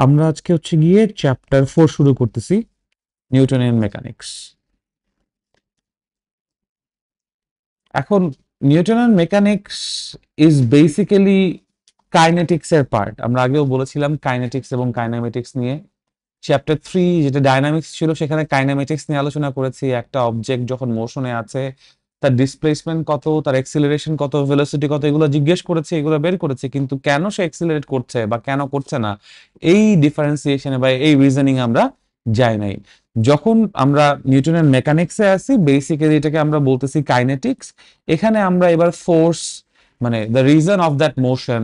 আমরা আজকে হচ্ছে গিয়ে চ্যাপ্টার 4 শুরু করতেছি, নিউটনিয়ান মেকানিক্স। এখন Newtonian mechanics is basically kinetics এর পার্ট। আমরা আগেও বলেছিলাম কাইনেটিক্স এবং কাইনেমেটিক্স নিয়ে। চ্যাপ্টার 3 যেটা ডাইনামিক্স ছিল সেখানে কাইনেমেটিক্স নিয়ে আলোচনা করেছি। একটা অবজেক্ট যখন মোশনে আছে তার ডিসপ্লেসমেন্ট কত, তার এক্সিলারেশন কত, ভেলোসিটি কত, এগুলো জিজ্ঞেস করেছে, এগুলো বের করেছে। কিন্তু কেন সে এক্সিলারেট করছে বা কেন করছে না, এই ডিফারেন্সিয়েশনে বা এই রিজনিং আমরা যাই নাই। যখন আমরা নিউটনের মেকানিক্সে আসি, বেসিক্যালি এটাকে আমরা বলতেছি কাইনেটিক্স। এখানে আমরা এবার ফোর্স, মানে the reason of that motion,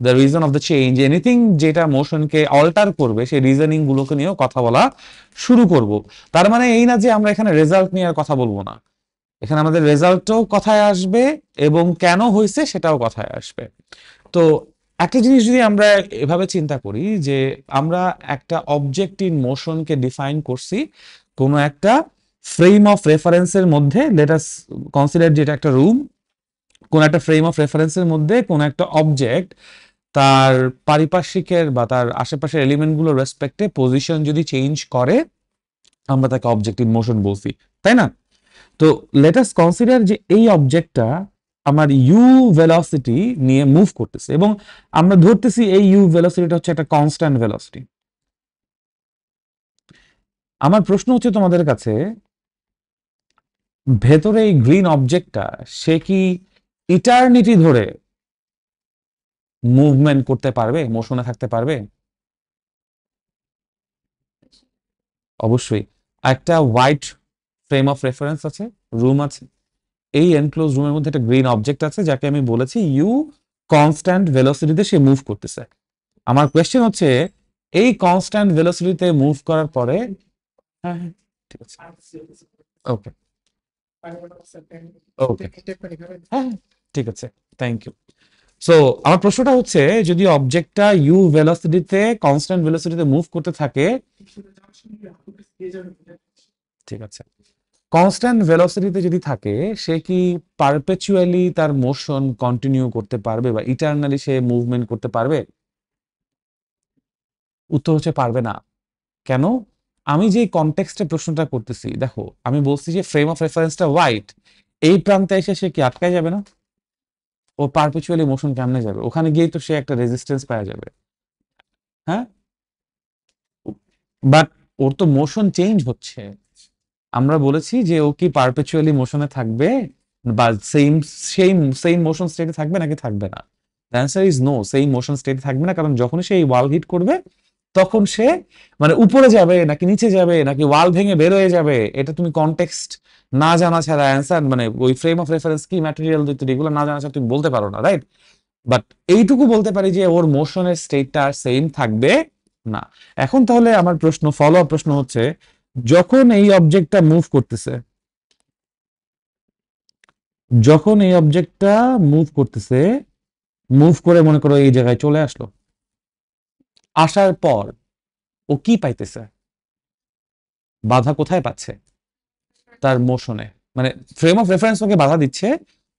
the reason of the change, anything যেটা মোশনকে অল্টার করবে সেই রিজনিং গুলোকে নিয়েও কথা বলা শুরু করব। তার মানে এই না যে আমরা এখানে রেজাল্ট নিয়ে আর কথা বলবো না, এখানে আমাদের রেজাল্টও কথায় আসবে এবং কেন হয়েছে সেটাও কথায় আসবে। তো একটা জিনিস যদি আমরা এভাবে চিন্তা করি যে আমরা একটা অবজেক্ট ইন মোশনকে ডিফাইন করছি কোনো একটা ফ্রেম অফ রেফারেন্সের মধ্যে। লেট আস কনসিডার যেটা একটা রুম। কোন একটা ফ্রেম অফ রেফারেন্সের মধ্যে কোন একটা অবজেক্ট তার পারিপার্শ্বিকের বা তার আশেপাশের এলিমেন্টগুলোর রেসপেক্টে পজিশন যদি চেঞ্জ করে, আমরা তাকে অবজেক্ট ইন মোশন বলছি, তাই না? তো লেট আস কনসিডার যে এই অবজেক্টটা আমার ইউ ভেলোসিটি নিয়ে মুভ করতেছে এবং আমরা ধরতেছি এই ইউ ভেলোসিটিটা হচ্ছে একটা কনস্ট্যান্ট ভেলোসিটি। আমার প্রশ্ন হচ্ছে তোমাদের কাছে, ভেতরে এই গ্রিন অবজেক্টটা সে কি ইটারনিটি ধরে মুভমেন্ট করতে পারবে, মোশনে থাকতে পারবে? অবশ্যই। একটা হোয়াইট ফ্রেম অফ রেফারেন্স আছে, রুম আছে। এই এনক্লোজ রুমের মধ্যে একটা গ্রিন অবজেক্ট আছে যাকে আমি বলেছি ইউ কনস্ট্যান্ট ভেলোসিটিতে সে মুভ করতেছে। আমার কোয়েশ্চেন হচ্ছে, এই কনস্ট্যান্ট ভেলোসিটিতে মুভ করার পরে, হ্যাঁ হ্যাঁ ঠিক আছে, ওকে ওকে, হ্যাঁ হ্যাঁ, ঠিক আছে, থ্যাংক ইউ। সো আমার প্রশ্নটা হচ্ছে, যদি অবজেক্টটা ইউ ভেলোসিটিতে কনস্ট্যান্ট ভেলোসিটিতে মুভ করতে থাকে, ঠিক আছে, কনস্ট্যান্ট ভেলোসিটিতে যদি থাকে, সে কি পারপেচুয়ালি তার মোশন কন্টিনিউ করতে পারবে বা ইটারনালি সে মুভমেন্ট করতে পারবে? উত্তর হচ্ছে পারবে না। কেন? আমি যে কনটেক্সটে প্রশ্নটা করতেছি, দেখো আমি বলছি যে ফ্রেম অফ রেফারেন্সটা হোয়াইট, এই প্রান্তে এসে সে কি আটকায় যাবে না? ও পারপেচুয়ালি মোশন কেমনে যাবে? ওখানে গিয়েই তো সে একটা রেজিস্ট্যান্স পাওয়া যাবে। হ্যাঁ, বাট ওর তো মোশন চেঞ্জ হচ্ছে। আমরা বলেছি যে ও কি পারপেচুয়ালি মোশনে থাকবে বা সেম সেম সেম মোশন স্টেটে থাকবে নাকি থাকবে না? The answer is no, same motion স্টেটে থাকবে না। কারণ যখন সে এই ওয়াল হিট করবে তখন সে, মানে উপরে যাবে নাকি নিচে যাবে নাকি ওয়াল ভেঙে বের হয়ে যাবে, এটা তুমি কনটেক্সট না জানা ছাড়া অ্যান্সার, মানে ওই ফ্রেম অফ রেফারেন্স কি, ম্যাটেরিয়াল তৈরি, এগুলো না জানা ছাড়া তুমি বলতে পারো না, রাইট? বাট এইটুকু বলতে পারি যে ওর মোশনের স্টেটটা আর সেম থাকবে না। এখন তাহলে আমার প্রশ্ন, ফলো আপ প্রশ্ন হচ্ছে, যখন এই অবজেক্টটা মুভ করতেছে, যখন এই অবজেক্টটা মুভ করতেছে, মুভ করে মনে করো এই জায়গায় চলে আসলো, আসার পর ও কি পাইতেছে? বাধা কোথায় পাচ্ছে? তার মোশনে। মানে ফ্রেম অফ রেফারেন্স ওকে বাধা দিচ্ছে,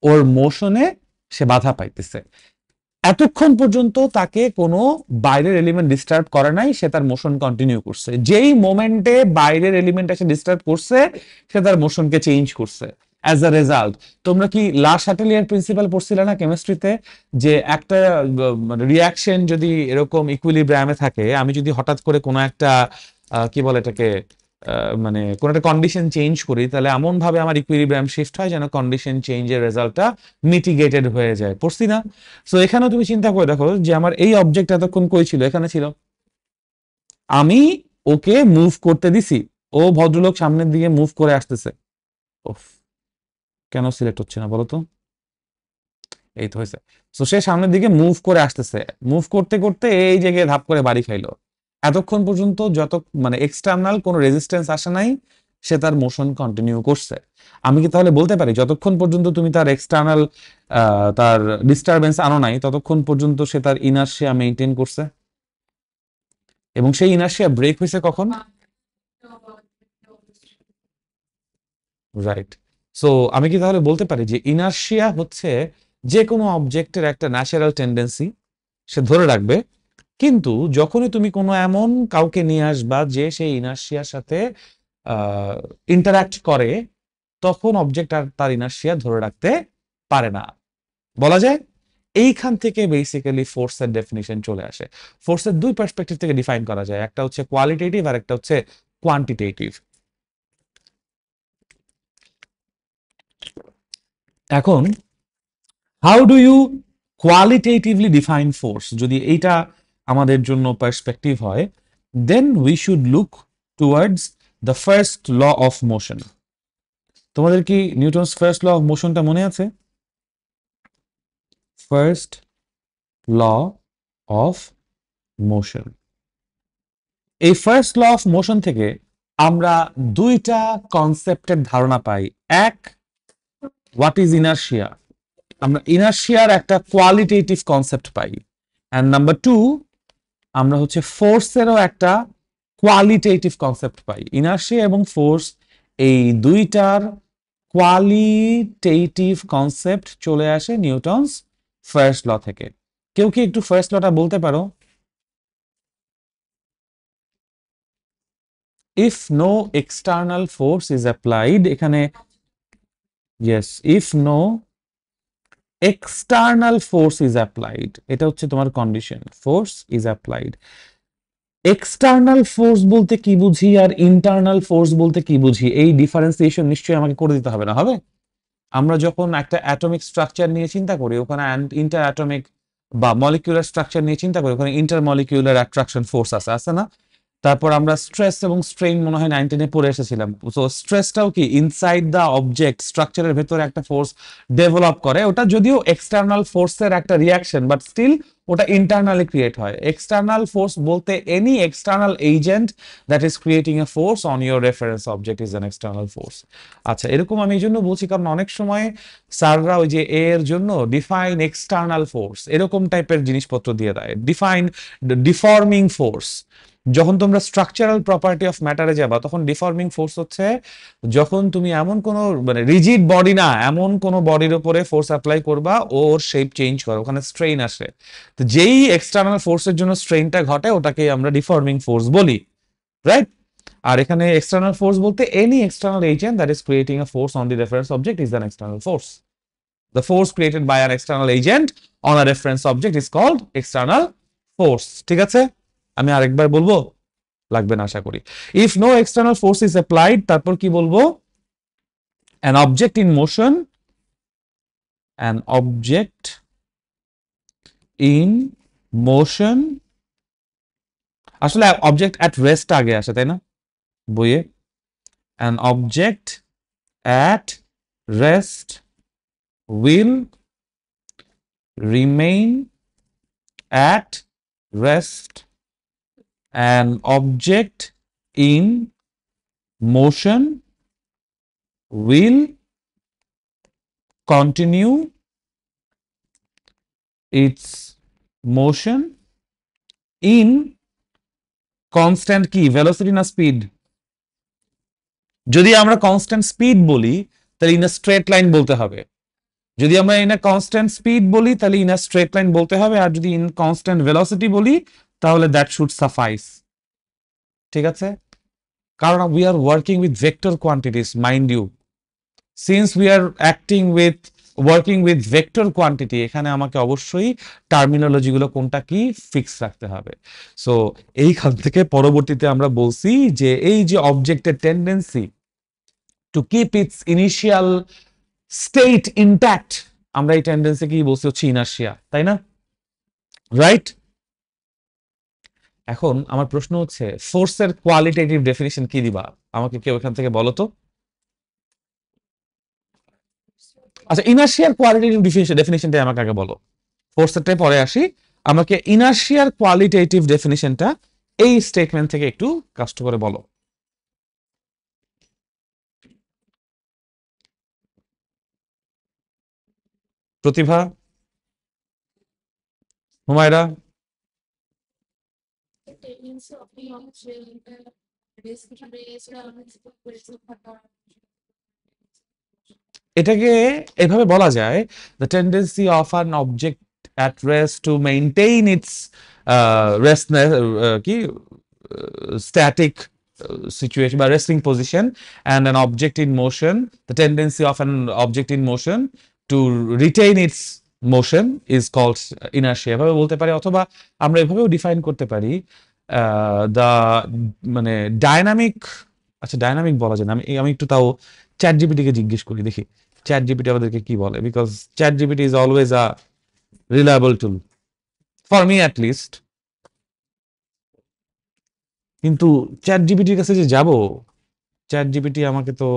ওর মোশনে সে বাধা পাইতেছে। এতক্ষণ পর্যন্ত তাকে কোনো বাইরের এলিমেন্ট ডিস্টার্ব করে নাই, সে তার মোশন কন্টিনিউ করছে। যেই মোমেন্টে বাইরের এলিমেন্ট এসে ডিস্টার্ব করছে, সে তার মোশনকে চেঞ্জ করছে। অ্যাজ আ রেজাল্ট, তোমরা কি লা শাটেলিয়ার প্রিন্সিপাল পড়ছিলে না কেমিস্ট্রিতে, যে একটা মানে রিয়াকশন যদি এরকম ইকুইলিব্রিয়ামে থাকে, আমি যদি হঠাৎ করে কোনো একটা কি বলে এটাকে, মানে কোন একটা কন্ডিশন চেঞ্জ করি, তাহলে এমন ভাবে আমার ইকুইলিব্রিয়াম শিফট হয় যেন কন্ডিশন চেঞ্জের রেজাল্টটা মিটিগেটেড হয়ে যায়। পড়ছি না? সো এখানেও তুমি চিন্তা করে দেখো যে আমার এই অবজেক্ট এতক্ষণ কই ছিল? এখানে ছিল। আমি ওকে মুভ করতে দিছি, ও ভদ্রলোক সামনের দিকে মুভ করে আসতেছে। ওফ, কেন সিলেক্ট হচ্ছে না বলো তো? এই তো হয়েছে। সো সে সামনের দিকে মুভ করে আসতেছে, মুভ করতে করতে এই জায়গায় ধাপ করে বাড়ি খাইলো। এতক্ষণ পর্যন্ত যত, মানে এক্সটার্নাল কোনো রেজিস্ট্যান্স আসে নাই, সে তার মোশন কন্টিনিউ করছে। আমি কি তাহলে বলতে পারি যতক্ষণ পর্যন্ত তুমি তার এক্সটার্নাল তার ডিস্টারবেন্স আনো নাই, ততক্ষণ পর্যন্ত সে তার ইনার্শিয়া মেনটেন করছে? এবং সেই ইনার্শিয়া ব্রেক হয়েছে কখন? রাইট। সো আমি কি তাহলে বলতে পারি যে ইনার্শিয়া হচ্ছে যে কোনো অবজেক্টের একটা ন্যাচারাল টেন্ডেন্সি, সে ধরে রাখবে কিন্তু যখনই তুমি কোনো এমন কাউকে নিয়ে আসবা যে সেই ইনার্শিয়ার সাথে ইন্টারাক্ট করে, তখন অবজেক্ট আর তার ইনার্শিয়া ধরে রাখতে পারে না। বলা যায় এইখান থেকে বেসিক্যালি ফোর্সের ডেফিনিশন চলে আসে। ফোর্সের দুই পার্সপেক্টিভ থেকে ডিফাইন করা যায়, একটা হচ্ছে কোয়ালিটেটিভ আর একটা হচ্ছে কোয়ান্টিটেটিভ। এখন how do you qualitatively define force, যদি এইটা আমাদের জন্য পার্সপেক্টিভ হয়, then we should look towards the first law of motion. তোমাদের কি নিউটনস ফার্স্ট ল অফ মোশনটা মনে আছে? First law of motion. এই ফার্স্ট ল অফ মোশন থেকে আমরা দুইটা কনসেপ্টের ধারণা পাই। এক, হোয়াট ইজ ইনার্শিয়া, আমরা ইনার্শিয়ার একটা কোয়ালিটেটিভ কনসেপ্ট পাই। অ্যান্ড নাম্বার টু, আমরা হচ্ছে ফোর্সেরও একটা কোয়ালিটেটিভ কনসেপ্ট পাই। ইনার্শিয়া এবং ফোর্স, এই দুইটার কোয়ালিটেটিভ কনসেপ্ট চলে আসে নিউটনস ফার্স্ট ল থেকে। কেউ কি একটু ফার্স্ট লটা বলতে পারো? If no external force is applied, এখানে yes, if no external force is applied, এটা হচ্ছে তোমার condition, force is applied. External force বলতে কি বুঝি আর ইন্টারনাল ফোর্স বলতে কি বুঝি, এই ডিফারেন্সিয়েশন নিশ্চয়ই আমাকে করে দিতে হবে, না হবে? আমরা যখন একটা অ্যাটমিক স্ট্রাকচার নিয়ে চিন্তা করি, ওখানে ইন্টার অ্যাটমিক বা মলিকিউলার স্ট্রাকচার নিয়ে চিন্তা করি, ওখানে ইন্টার মলিকিউলার অ্যাট্রাকশন ফোর্স আছে, আছে না? তারপর আমরা স্ট্রেস এবং স্ট্রেইন মনে হয় 19-এ পড়ে এসেছিলাম। সো স্ট্রেসটাও কি ইনসাইড দ্য অবজেক্ট স্ট্রাকচারের ভেতরে একটা ফোর্স ডেভেলপ করে, ওটা যদিও এক্সটার্নাল ফোর্সের একটা রিয়াকশন, বাট স্টিল ওটা ইন্টারনালি ক্রিয়েট হয়। এক্সটার্নাল ফোর্স বলতে any external agent that is creating a force on your reference object is an external force. আচ্ছা, এরকম আমি এই জন্য বলছি কারণ অনেক সময় স্যাররা ওই যে এর জন্য ডিফাইন এক্সটার্নাল ফোর্স এরকম টাইপের জিনিসপত্র দিয়ে দেয়, ডিফাইন ডিফর্মিং ফোর্স। যখন তোমরা স্ট্রাকচারাল প্রপার্টি অফ ম্যাটারে যাবা, তখন ডিফর্মিং ফোর্স হচ্ছে যখন তুমি এমন কোনো মানে রিজিড বডি না, এমন কোনো বডির উপরে ফোর্স অ্যাপ্লাই করবা ওর শেপ চেঞ্জ করে, ওখানে স্ট্রেইন আসে। তো যেই এক্সটার্নাল ফোর্সের জন্য স্ট্রেইনটা ঘটে ওটাকে আমরা ডিফর্মিং ফোর্স বলি, রাইট? আর এখানে এক্সটার্নাল ফোর্স বলতে any external agent that is creating a force on the reference object is an external force. The force created by an external agent on a reference object is called external force. ঠিক আছে? আমি আরেকবার বলবো, লাগবে না আশা করি। If no external force is applied, তারপর কি বলবো? An object in motion, an object in motion, আসলে object at rest আগে আসে, তাই না বইয়ে? An object at rest will remain at rest. An object in motion will continue its motion in constant কি ভেলোসিটি না স্পিড? যদি আমরা কনস্ট্যান্ট স্পিড বলি তাহলে ইন আ স্ট্রেট লাইন বলতে হবে। যদি আমরা ইন আ কনস্ট্যান্ট স্পিড বলি তাহলে ইন আ স্ট্রেট লাইন বলতে হবে, আর যদি ইন কনস্ট্যান্ট ভেলোসিটি বলি তাহলে দ্যাট শুড সাফাইস। ঠিক আছে? কারণ we are working with vector quantities, mind you. Since we are acting with working with vector quantity, এখানে আমাকে অবশ্যই টার্মিনোলজিগুলো কোনটা কি ফিক্স রাখতে হবে। সো এইখান থেকে পরবর্তীতে আমরা বলছি যে এই যে অবজেক্টের tendency to keep it's initial state intact, আমরা এই টেন্ডেন্সি কি বলছি হচ্ছে ইনার্শিয়া, তাই না? রাইট? এখন আমার প্রশ্ন হচ্ছে ফোর্সের কোয়ালিটেটিভ ডেফিনিশন কি দিবা? আমাকে কেউ এখান থেকে বলো তো। আচ্ছা, ইনার্শিয়ার কোয়ালিটেটিভ ডেফিনিশনটা আমাকে আগে বলো, ফোর্সেরটাই পরে আসি। আমাকে ইনার্শিয়ার কোয়ালিটেটিভ ডেফিনিশনটা এই স্টেটমেন্ট থেকে একটু কষ্ট করে বলো। প্রতিভা, হুমায়রা, এটাকে এভাবে বলা যায়, the tendency of an object at rest to maintain its static situation by resting position, and an object in motion, the tendency of an object in motion to retain its motion is called inertia এভাবে বলতে পারি, অথবা আমরা এভাবেও define করতে পারি দা মানে dynamic, আচ্ছা ডাইনামিক বলা যায় না, আমি একটু তাও চ্যাট জিপিটিকে জিজ্ঞেস করি দেখি চ্যাট জিপিটি আমাদেরকে কি বলে, because chat GPT is always a reliable tool for me at least. কিন্তু চ্যাট জিপিটির কাছে যে যাব, চ্যাট জিপিটি আমাকে তো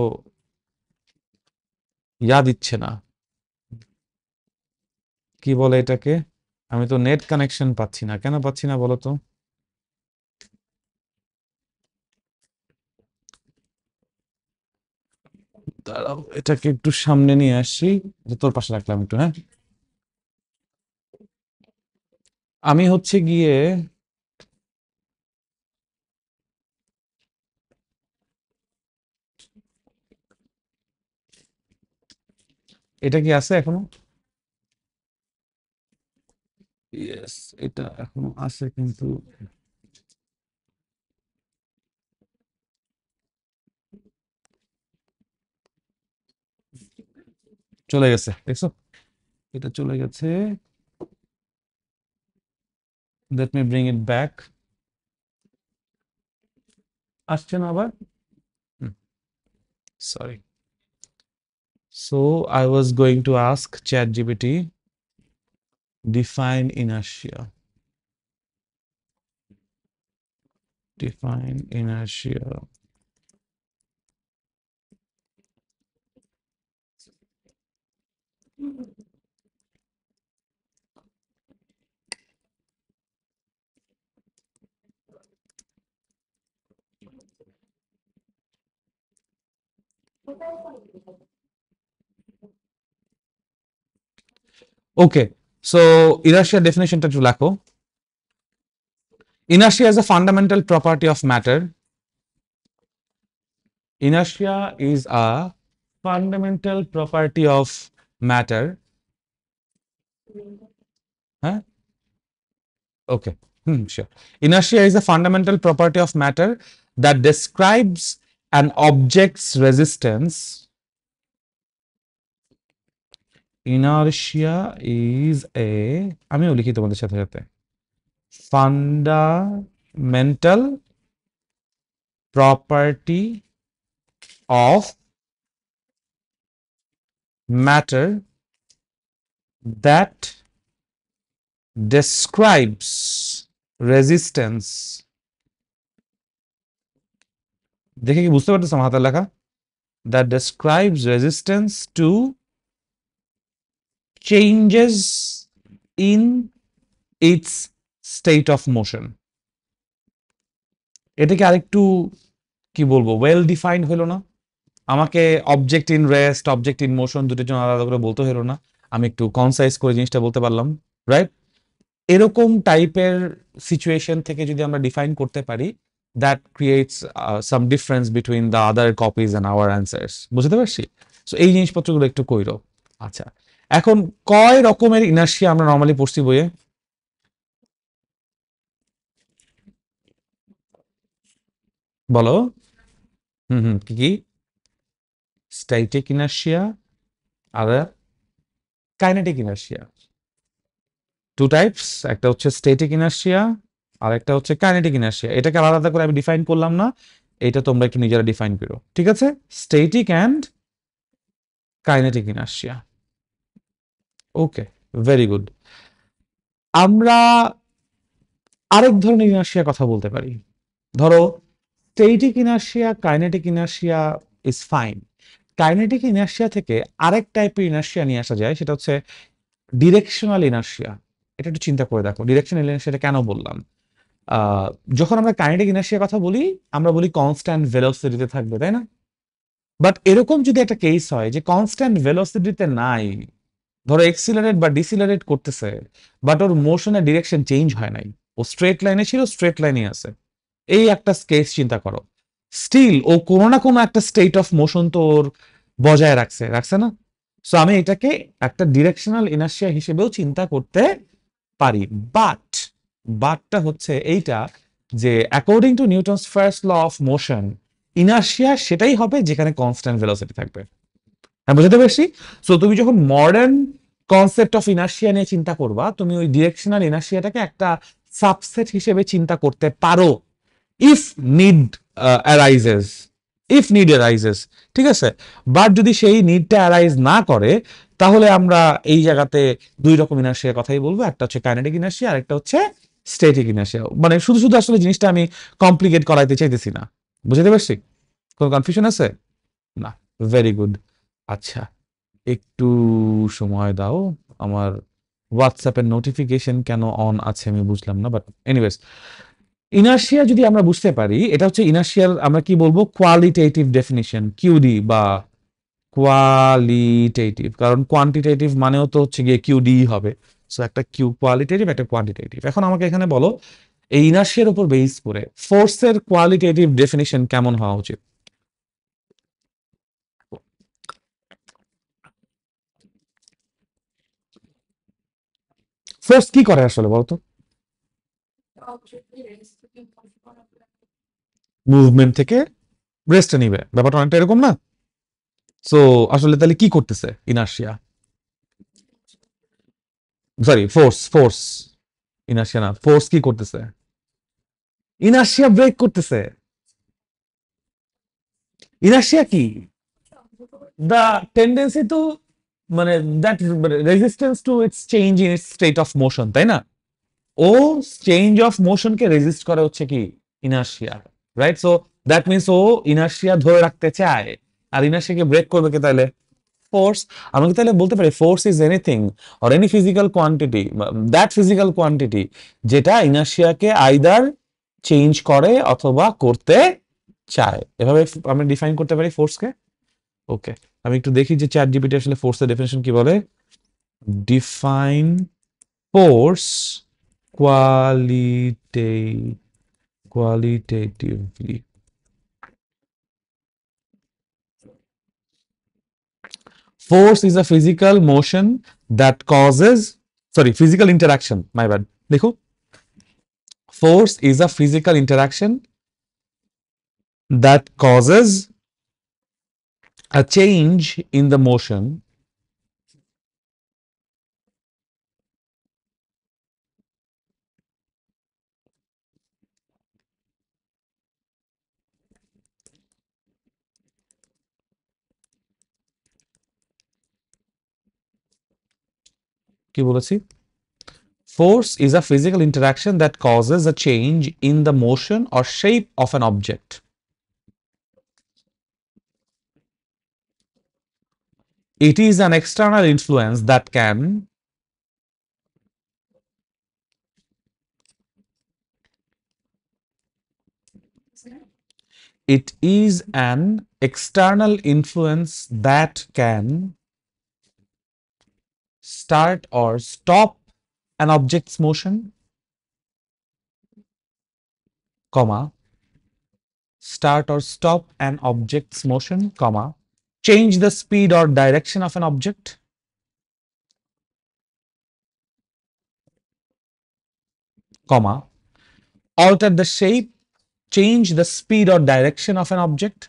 ইয়া দিচ্ছে না, কি বলে এটাকে, আমি তো নেট কানেকশন পাচ্ছি না, কেন পাচ্ছি না বলো তো? দাঁড়াও এটাকে একটু সামনে নিয়ে আসি, তোর পাশে রাখলাম একটু, হ্যাঁ। আমি হচ্ছে গিয়ে এটা কি আছে এখনো? ইয়েস, এটা এখনো আছে কিন্তু চলে গেছে, দেখছো এটা চলে গেছে। Let me bring it back. আসছে না আবার, sorry. So I was going to ask chat GPT define inertia, define inertia. Okay, so inertia definition টা একটু লেখো। Inertia is a fundamental property of matter. Inertia is a fundamental property of matter. Huh? Okay, sure. Inertia is a fundamental property of matter that describes an object's resistance. Inertia is a, আমিও লিখি তোমাদের সাথে সাথে, fundamental property of matter that describes resistance. দেখে কি বুঝতে পারতেছ আমার হাতের লেখা? That describes resistance to changes in its state of motion. এটা কি আরেকটু কি বলবো, ওয়েল ডিফাইন্ড হলো না? আমাকে object in rest, object in motion দুটোর জন্য আলাদা করে বলতে হলো না, আমি একটু কনসাইজ করে জিনিসটা বলতে পারলাম, রাইট? এরকম টাইপের সিচুয়েশন থেকে যদি আমরা ডিফাইন করতে পারি, that creates some difference between the other copies and our answers. বুঝতে পারছি? সো এই জিনিসপত্রগুলো একটু কইরো। আচ্ছা, এখন কয় রকমের ইনার্শিয়া আমরা নর্মালি পড়ছি বইয়ে? বলো। কি কি? স্ট্যাটিক ইনার্শিয়া আর কাইনেটিক ইনার্শিয়া। টু টাইপস, একটা হচ্ছে স্ট্যাটিক ইনার্শিয়া আর একটা হচ্ছে কাইনেটিক ইনার্শিয়া। এটাকে আলাদা করে আমি ডিফাইন করলাম না, এটা তোমরা একটু নিজেরা ডিফাইন করো, ঠিক আছে? Static and kinetic inertia. Okay, very good. আমরা আরেক ধরনের ইনার্শিয়া কথা বলতে পারি। ধরো static inertia, kinetic inertia is fine. Kinetic inertia থেকে আরেক টাইপের ইনার্শিয়া নিয়ে আসা যায়, সেটা হচ্ছে ডিরেকশনাল ইনার্শিয়া। এটা একটু চিন্তা করে দেখো, ডিরেকশনাল ইনার্শিয়াটা কেন বললাম? যখন আমরা কাইনেটিক ইনার্শিয়ার কথা বলি, আমরা বলি কনস্ট্যান্ট ভেলোসিটিতে থাকবে, তাই না? বাট এরকম যদি একটা কেস হয় যে কনস্ট্যান্ট ভেলোসিটিতে নাই, ধরো এক্সিলারেট বা ডিসিলারেট করতেছে, বাট ওর মোশনের ডিরেকশন চেঞ্জ হয় নাই, ও স্ট্রেট লাইনে ছিল, স্ট্রেট লাইনে আছে, এই একটা কেস চিন্তা করো, স্টিল ও কোনো না কোনো একটা স্টেট অফ মোশন তো ওর বজায় রাখছে, রাখছে না? সো আমি এটাকে একটা ডিরেকশনাল ইনার্শিয়া হিসেবেও চিন্তা করতে পারি। বাট বাটটা হচ্ছে এইটা যে according to Newton's first law of motion, inertia সেটাই হবে যেখানে কনস্ট্যান্ট ভেলোসিটি থাকবে। হ্যাঁ, বুঝতে পারছি। সো তুমি যখন মডার্ন কনসেপ্ট অফ ইনার্শিয়া নিয়ে চিন্তা করবা, তুমি ওই ডিরেকশনাল ইনার্শিয়াটাকে একটা সাবসেট হিসেবে চিন্তা করতে পারো, if need arises, if need arises, ঠিক আছে। বাট যদি সেই নিডটা অ্যারাইজ না করে, তাহলে আমরা এই জায়গাতে দুই রকম ইনার্শিয়ার কথাই বলবো, একটা হচ্ছে কাইনেটিক ইনার্শিয়া আর একটা হচ্ছে স্ট্যাটিক ইনার্শিয়া। মানে শুধু শুধু আসলে জিনিসটা আমি কমপ্লিকেট করাইতে চাইতেছি না, বুঝতে পারছি? কোনো কনফিউশন আছে? না। Very good. আচ্ছা, একটু সময় দাও। আমার হোয়াটসঅ্যাপের নোটিফিকেশন কেন অন আছে আমি বুঝলাম না, বাট এনিওয়েজ, ইনার্শিয়া যদি আমরা বুঝতে পারি, এটা হচ্ছে ইনার্শিয়ার আমরা কি বলবো, কোয়ালিটেটিভ ডেফিনিশন, কিউডি বা কোয়ালিটেটিভ, কারণ কোয়ান্টিটেটিভ মানেও তো হচ্ছে গিয়ে কিউডি হবে। সো একটা কিউ কোয়ালিটেটিভ, একটা কোয়ান্টিটেটিভ। এখন আমাকে এখানে বলো, এই ইনার্শিয়ার উপর বেস করে ফোর্সের কোয়ালিটেটিভ ডেফিনিশন কেমন হওয়া উচিত? ফোর্স কি করে আসলে বলতো? মুভমেন্ট থেকে রেস্টে নিবে, ব্যাপারটা অনেকটা এরকম না? সো আসলে তাহলে কি করতেছে inertia? Sorry, force, force. Inertia না, ফোর্স কি করতেছে? ইনার্শিয়া ব্রেক করতেছে। ইনার্শিয়া কি? দ্য টেন্ডেন্সি টু, মানে that resistance to its change in its state of motion, তাই না? ও চেঞ্জ অফ মোশনকে রেজিস্ট করে হচ্ছে কি inertia, right? So that means ও ইনার্শিয়া ধরে রাখতে চায়, আর ইনার্শিয়াকে ব্রেক করবে কে তাহলে? ফোর্স। আমরা কি তাহলে বলতে পারি force is anything or any physical quantity, that physical quantity যেটা ইনার্শিয়াকে আইদার চেঞ্জ করে অথবা করতে চায়, এভাবে আমরা ডিফাইন করতে পারি ফোর্সকে। ওকে, আমি একটু দেখি যে চ্যাট জিপিটি আসলে ফোর্সের ডেফিনেশন কি বলে। Define force qualitatively. Force is a physical motion that causes, sorry, physical interaction, my bad. देखो, force is a physical interaction that causes a change in the motion কি বলেছি? Force is a physical interaction that causes a change in the motion or shape of an object. It is an external influence that can, it is an external influence that can start or stop an object's motion, comma, start or stop an object's motion, comma, change the speed or direction of an object, comma, alter the shape, change the speed or direction of an object,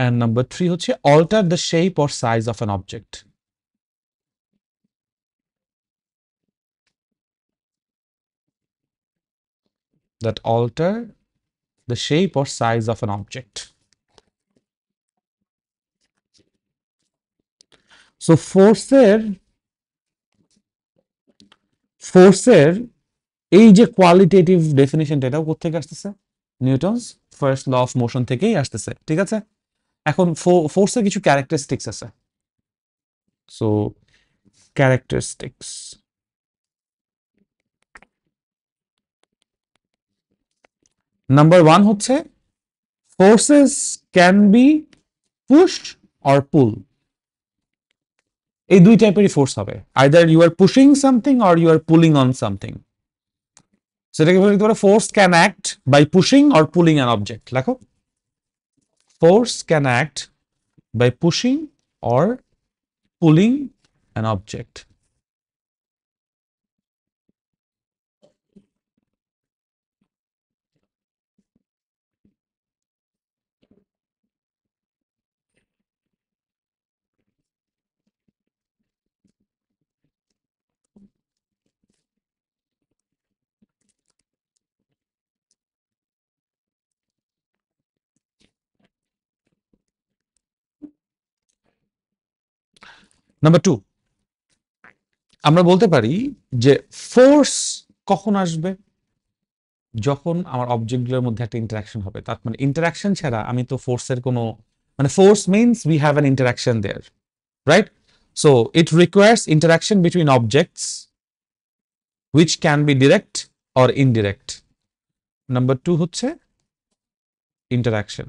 and number 3 হচ্ছে alter the shape or size of an object. That alter the shape or size of an object. So ফোর্সের এই যে qualitative ডেফিনিশনটা, এটাও কোথেকে আসতেছে? Newton's first law of motion থেকেই আসতেছে, ঠিক আছে। এখন ফোর্সের কিছু ক্যারেক্টারিস্টিক্স আছে। সো ক্যারেক্টারিস্টিক্স, নাম্বার 1 হচ্ছে forces can be push or pull. এই দুই টাইপেরই ফোর্স হবে, either you are pushing something or you are pulling on something. সেটাকে বলতে পারে force can act by pushing or pulling an object. লেখো, force can act by pushing or pulling an object. Number 2, আমরা বলতে পারি যে force কখন আসবে, যখন আমার অবজেক্টগুলোর মধ্যে একটা ইন্টারাকশন হবে। তার মানে ইন্টারাকশন ছাড়া আমি তো ফোর্সের কোনো, মানে force means we have an interaction there, right? So it requires interaction between objects which can be direct or indirect. Number 2 হচ্ছে interaction.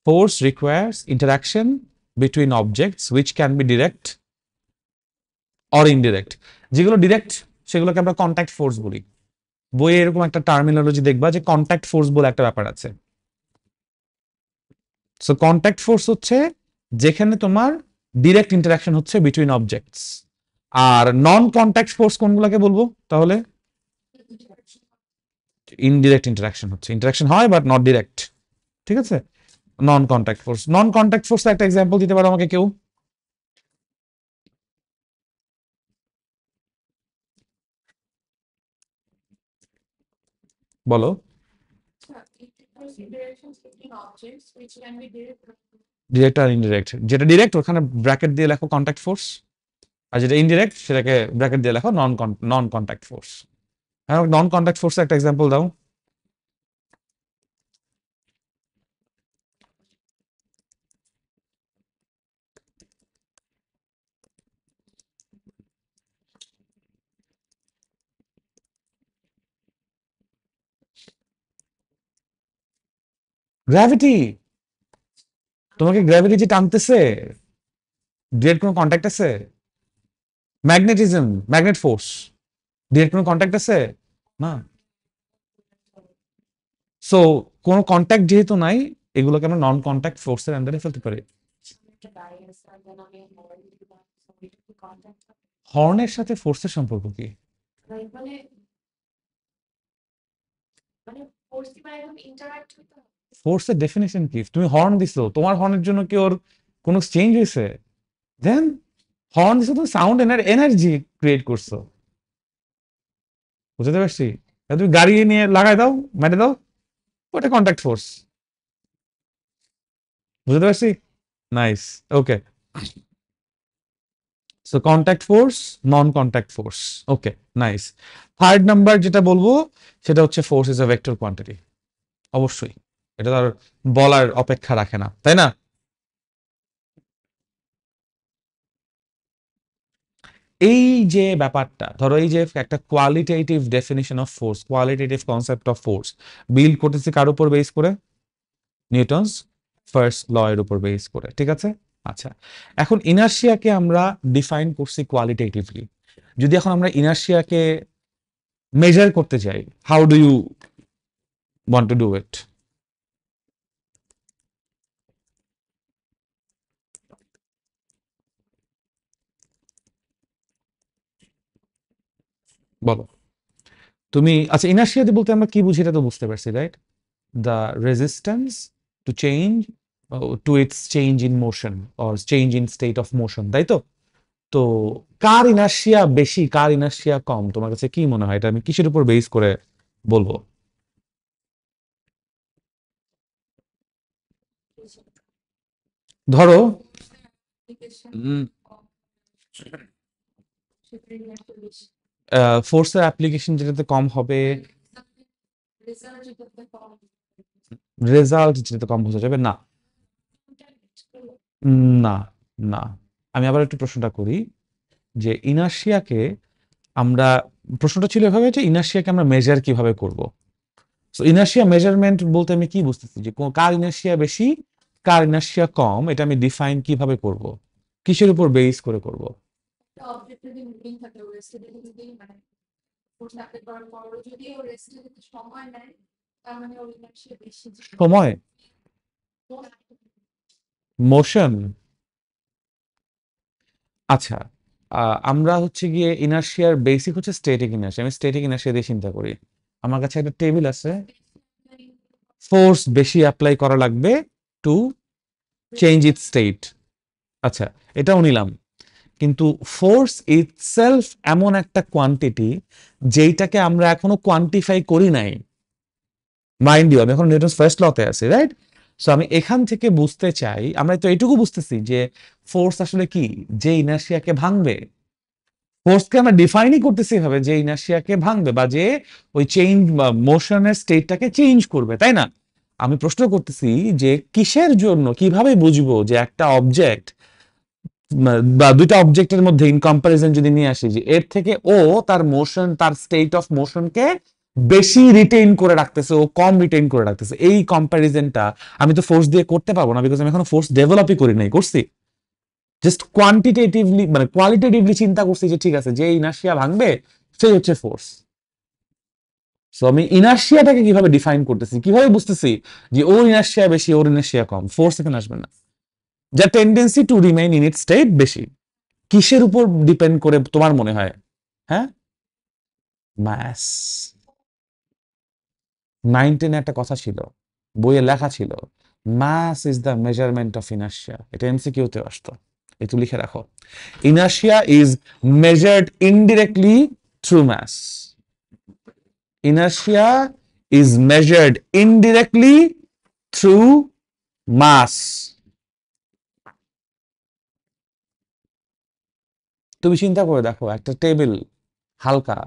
Force requires interaction between objects which can be direct or indirect. যেগুলো direct সেগুলোকে আমরা contact force বলি। বইয়ে এরকম একটা terminology দেখবা যে কন্ট্যাক্ট ফোর্স বলে একটা ব্যাপার আছে। সো কন্ট্যাক্ট ফোর্স হচ্ছে যেখানে তোমার ডিরেক্ট ইন্টারাকশন হচ্ছে বিটুইন অবজেক্টস। আর নন কন্ট্যাক্ট ফোর্স কোনগুলোকে বলবো তাহলে? ইনডিরেক্ট ইন্টারাকশন হচ্ছে, ইন্টারাকশন হয় বাট নট ডিরেক্ট। ঠিক আছে, নন contact force. Non contact force একটা এক্সাম্পল দিতে পারো আমাকে কেউ? বলো। ডিরেক্ট আর ইনডিরেক্ট। যেটা ডিরেক্ট ওখানে ব্র্যাকেট দিয়ে লেখো কন্ট্যাক্ট ফোর্স, আর যেটা ইনডিরেক্ট সেটাকে ব্র্যাকেট দিয়ে লেখো নন কন্ট্যাক্ট ফোর্স। হ্যাঁ, নন কন্ট্যাক্ট ফোর্সের একটা এক্সাম্পল দাও। গ্র্যাভিটি। তোমাকে গ্র্যাভিটি যে টানতেছে, ডিরেক্ট কোনো কন্ট্যাক্ট আছে? ম্যাগনেটিজম, ম্যাগনেট ফোর্স, ডিরেক্ট কোনো কন্ট্যাক্ট আছে? না। সো কোনো কন্ট্যাক্ট যেহেতু নাই, এগুলোকে আমরা নন কন্ট্যাক্ট ফোর্সের আন্ডারে ফেলতে পারি। হর্নের সাথে ফোর্সের সম্পর্ক কি? ফোর্সের ডেফিনেশন কি? তুমি হর্ন দিছো, তোমার হর্নের জন্য কি ওর কোনো চেঞ্জ হয়েছে? দেন হর্ন দিছো, তুমি সাউন্ড এনার্জি ক্রিয়েট করছো। বুঝতে পারছি? তুমি গাড়ি নিয়ে লাগাই দাও, মেটে দাও, ওটা কন্ট্যাক্ট ফোর্স। বুঝতে পারছি? Nice, okay. So contact force, non contact force, okay, nice. Third number যেটা বলবো সেটা হচ্ছে force is a vector quantity. অবশ্যই, এটা তো আর বলার অপেক্ষা রাখে না, তাই না? এই যে ব্যাপারটা, ধরো এই যে একটা qualitative definition of force, qualitative concept of force build করতেছে কার উপর বেস করে? নিউটনস ফার্স্ট ল এর উপর বেস করে, ঠিক আছে? আচ্ছা, এখন ইনার্শিয়াকে আমরা ডিফাইন করছি কোয়ালিটেটিভলি। যদি এখন আমরা ইনার্শিয়াকে মেজার করতে চাই, how do you want to do it? বলো তুমি। আচ্ছা, ইনার্শিয়া বলতে আমরা কি বুঝি এটা তো বুঝতে পারছি, right? The resistance to change, to its change in motion or change in state of motion, তাই তো? তো কার ইনার্শিয়া বেশি, কার ইনার্শিয়া কম, তোমার কাছে কি মনে হয়? এটা আমি কিসের উপর বেস করে বলবো? ধরো ফোর্সের অ্যাপ্লিকেশন যেটাতে কম হবে, রেজাল্ট যেটাতে কম বোঝা যাবে না। না, না। আমি আবার একটু প্রশ্নটা করি যে ইনার্শিয়াকে আমরা, প্রশ্নটা ছিল এভাবে যে ইনার্শিয়াকে আমরা মেজার কিভাবে করব। সো ইনার্শিয়া মেজারমেন্ট বলতে আমি কি বুঝতেছি, যে কার ইনার্শিয়া বেশি, কার ইনার্শিয়া কম, এটা আমি ডিফাইন কিভাবে করব? কিসের উপর বেস করে করব? একটা অবজেক্ট যদি মুভিং থাকে ও রেস্টে যদি মানে ফোর্স অ্যাপ্লাই করার পরও যদি ও রেস্টে যেতে সময় নেয় তার মানে ওর ইনার্শিয়া বেশি সময়, মোশন। আচ্ছা, আমরা হচ্ছে গিয়ে ইনার্শিয়ার বেসিক হচ্ছে স্ট্যাটিক ইনার্শিয়া। আমি স্ট্যাটিক ইনার্শিয়া দিয়ে চিন্তা করি। আমার কাছে একটা টেবিল আছে, ফোর্স বেশি অ্যাপ্লাই করা লাগবে টু চেঞ্জ ইট স্টেট। আচ্ছা, এটাও নিলাম। কিন্তু ফোর্স ইটসেলফ এমন একটা কোয়ান্টিটি যেইটাকে আমরা এখনো কোয়ান্টিফাই করি নাই। মাইন্ড ইউ, আমি এখন নিউটনস ফার্স্ট লতে আছি, রাইট? সো আমি এখান থেকে বুঝতে চাই, আমরা তো এটুকু বুঝতেছি যে ফোর্স আসলে কি, যে ইনার্শিয়াকে ভাঙবে। ফোর্সকে আমরা ডিফাইনই করতেছি হবে যে ইনার্শিয়াকে ভাঙবে বা যে ওই চেঞ্জ মোশনের স্টেটটাকে চেঞ্জ করবে, তাই না? আমি প্রশ্ন করতেছি যে কিসের জন্য, কিভাবে বুঝবো যে একটা অবজেক্ট বা দুইটা অবজেক্টের মধ্যে ইন কম্পারিজন যদি নিয়ে আসি যে এর থেকে ও তার মোশন, তার স্টেট অফ মোশনকে বেশি রিটেইন করে রাখতেছে, ও কম রিটেইন করে রাখতেছে, এই কম্প্যারিজনটা আমি তো ফোর্স দিয়ে করতে পারবো না, বিকজ আমি এখনো ফোর্স ডেভেলপই করি নাই। করছি জাস্ট কোয়ান্টিটেটিভলি, মানে কোয়ালিটেটিভলি চিন্তা করছি যে ঠিক আছে, যে ইনার্শিয়া ভাঙবে সেই হচ্ছে ফোর্স। সো আমি ইনার্শিয়াটাকে কিভাবে ডিফাইন করতেছি, কিভাবে বুঝতেছি যে ওর ইনার্শিয়া বেশি, ওর ইনার্শিয়া কম? ফোর্স এখানে আসবে না। যার tendency to remain in it state বেশি। কিসের উপর ডিপেন্ড করে তোমার মনে হয়? হ্যাঁ, ম্যাস। 9-10 একটা কথা ছিল, বইয়ে লেখা ছিল, mass is the measurement of inertia. এটা এমসিকিউতে আসতো, একটু লিখে রাখো। Inertia is measured indirectly through mass. Inertia is measured indirectly through mass. তুমি চিন্তা করে দেখো, একটা টেবিল হালকা,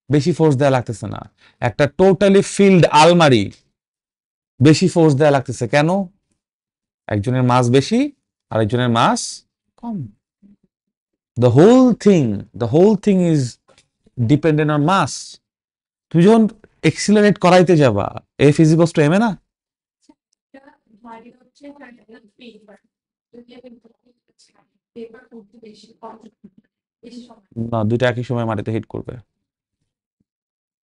বেশি ফোর্স দেওয়া লাগতেছে না। একটা টোটালি ফিল্ড আলমারি, বেশি ফোর্স দেওয়া লাগতেছে কেন? একজনের মাস বেশি, আরেকজনের মাস কম। The whole thing is dependent on mass. তুমি যখন এক্সিলারেট করাইতে যাবা, F is equals to M A না? ভারী হচ্ছে পেপার যদি আমি পেপার করতে বেশি কম বেশি সময় না, দুইটা একই সময় মাটিতে হিট করবে,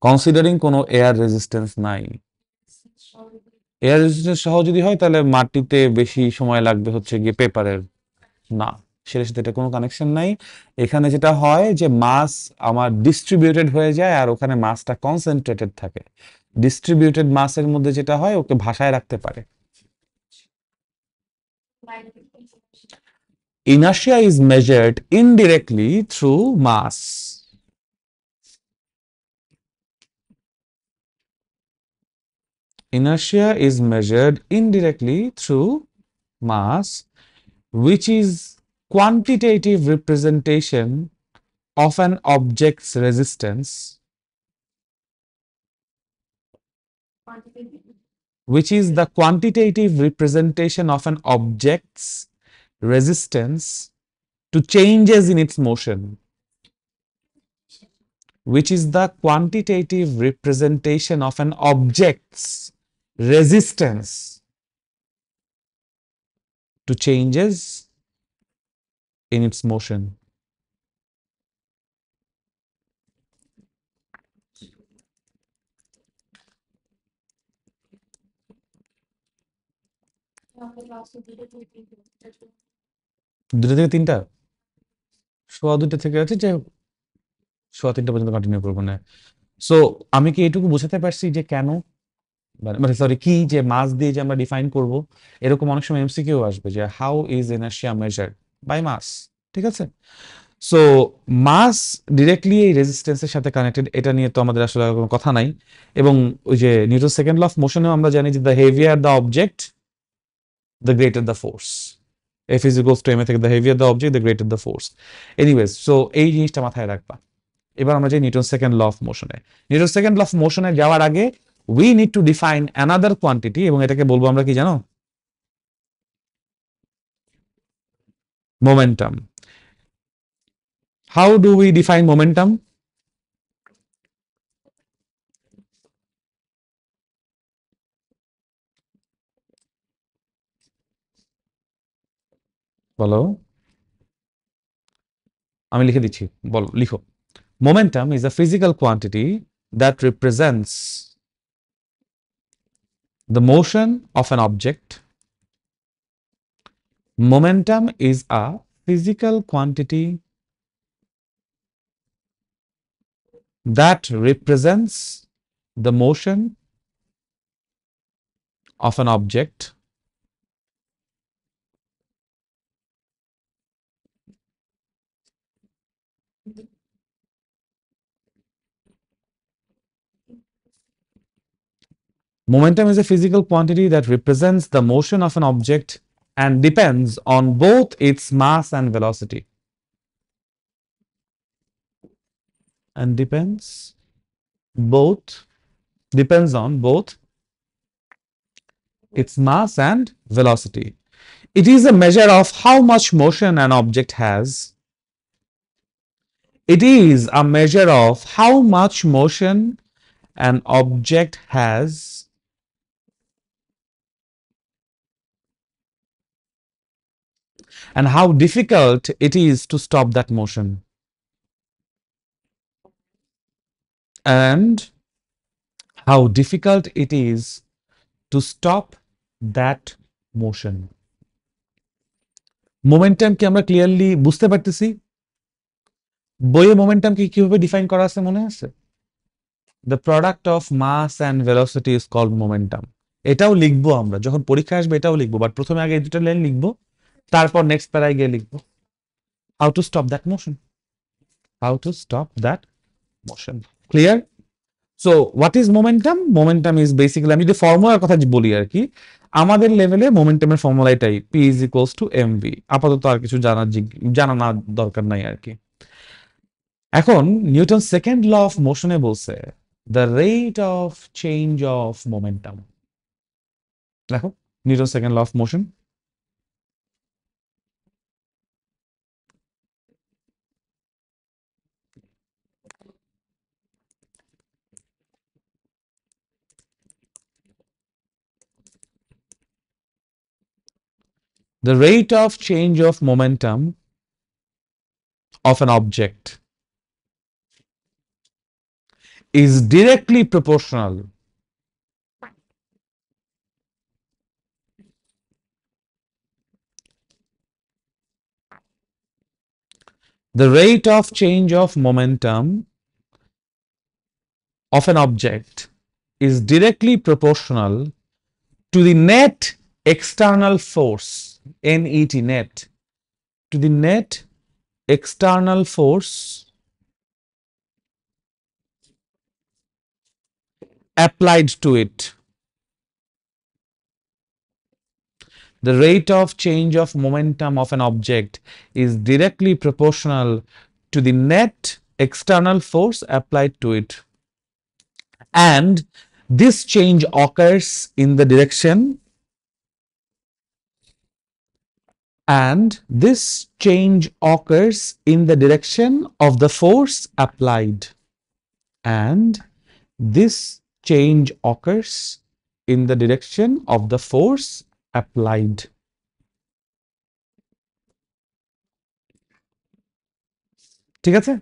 কনসিডারিং কোনো এয়ার রেজিস্ট্যান্স নাই। এয়ার রেজিস্ট্যান্স সহ যদি হয় তাহলে মাটিতে বেশি সময় লাগবে হচ্ছে গিয়ে পেপারের। না, সেটার সাথে এটা কোনো কানেকশন নাই। এখানে যেটা হয় যে মাস আমার ডিস্ট্রিবিউটেড হয়ে যায় আর ওখানে মাসটা কনসেন্ট্রেটেড থাকে। ডিস্ট্রিবিউটেড মাসের মধ্যে যেটা হয় ওকে ভাষায় রাখতে পারে। Inertia is measured indirectly through mass. Inertia is measured indirectly through mass, which is quantitative representation of an object's resistance, which is the quantitative representation of an object's resistance to changes in its motion, which is the quantitative representation of an object's resistance to changes in its motion. দুটো থেকে তিনটা, সোয়া দুটো থেকে আছে, যে সোয়া তিনটা পর্যন্ত continue করবো না। সো আমি কি এটুকু বোঝাতে পারছি যে কেন, মানে সরি কি, যে মাস দিয়ে যে আমরা ডিফাইন করব? এরকম অনেক সময় এমসিকিউ আসবে যে how is inertia measured by mass. ঠিক আছে, সো মাস ডিরেক্টলি এই রেজিস্ট্যান্সের সাথে কানেক্টেড, এটা নিয়ে তো আমাদের আসলে আর কোনো কথা নাই। এবং ওই যে নিউটন সেকেন্ড ল অফ মোশনেও আমরা জানি যে the heavier the object the greater the force. F is equals to M A থেকে the heavier the object the greater the force. Anyways, so এই জিনিসটা মাথায় রাখবা। এবার আমরা যাই নিউটন সেকেন্ড ল অফ মোশনে। নিউটন সেকেন্ড ল অফ মোশনে যাওয়ার আগে we need to define another quantity, এবং এটাকে বলবো আমরা কি জানো? Momentum. How do we define momentum? বলো। আমি লিখে দিচ্ছি, বলো, লিখো। Momentum is a physical quantity that represents the motion of an object. Momentum is a physical quantity that represents the motion of an object. Momentum is a physical quantity that represents the motion of an object and depends on both its mass and velocity. And depends on both its mass and velocity. It is a measure of how much motion an object has. It is a measure of how much motion an object has and how difficult it is to stop that motion. And how difficult it is to stop that motion. Momentum কি আমরা clearly বুঝতে পারতেছি? বইয়ে momentum কি কিভাবে define করা আছে মনে আছে? The product of mass and velocity is called momentum. এটাও লিখবো আমরা যখন পরীক্ষা আসবে, এটাও লিখবো, বাট প্রথমে আগে এই দুটো লাইন লিখবো, তারপর নেক্সট প্যারায় গিয়ে লিখবো how to stop that motion. How to stop that motion. Clear? So what is momentum? Momentum is basically, আমি যদি ফর্মুলার কথা বলি আর কি, আমাদের লেভেলে মোমেন্টামের ফর্মুলা এটাই, P is equals to mv। আপাতত আর কিছু জানা না দরকার নাই আর কি। এখন নিউটন সেকেন্ড ল অফ মোশনে বলছে the rate of change of momentum. দেখো Newton second law of motion, the rate of change of momentum of an object is directly proportional the rate of change of momentum of an object is directly proportional to the net external force, net, net, to the net external force applied to it. The rate of change of momentum of an object is directly proportional to the net external force applied to it. And this change occurs in the direction of the force applied. And this change occurs in the direction of the force applied. ঠিক আছে?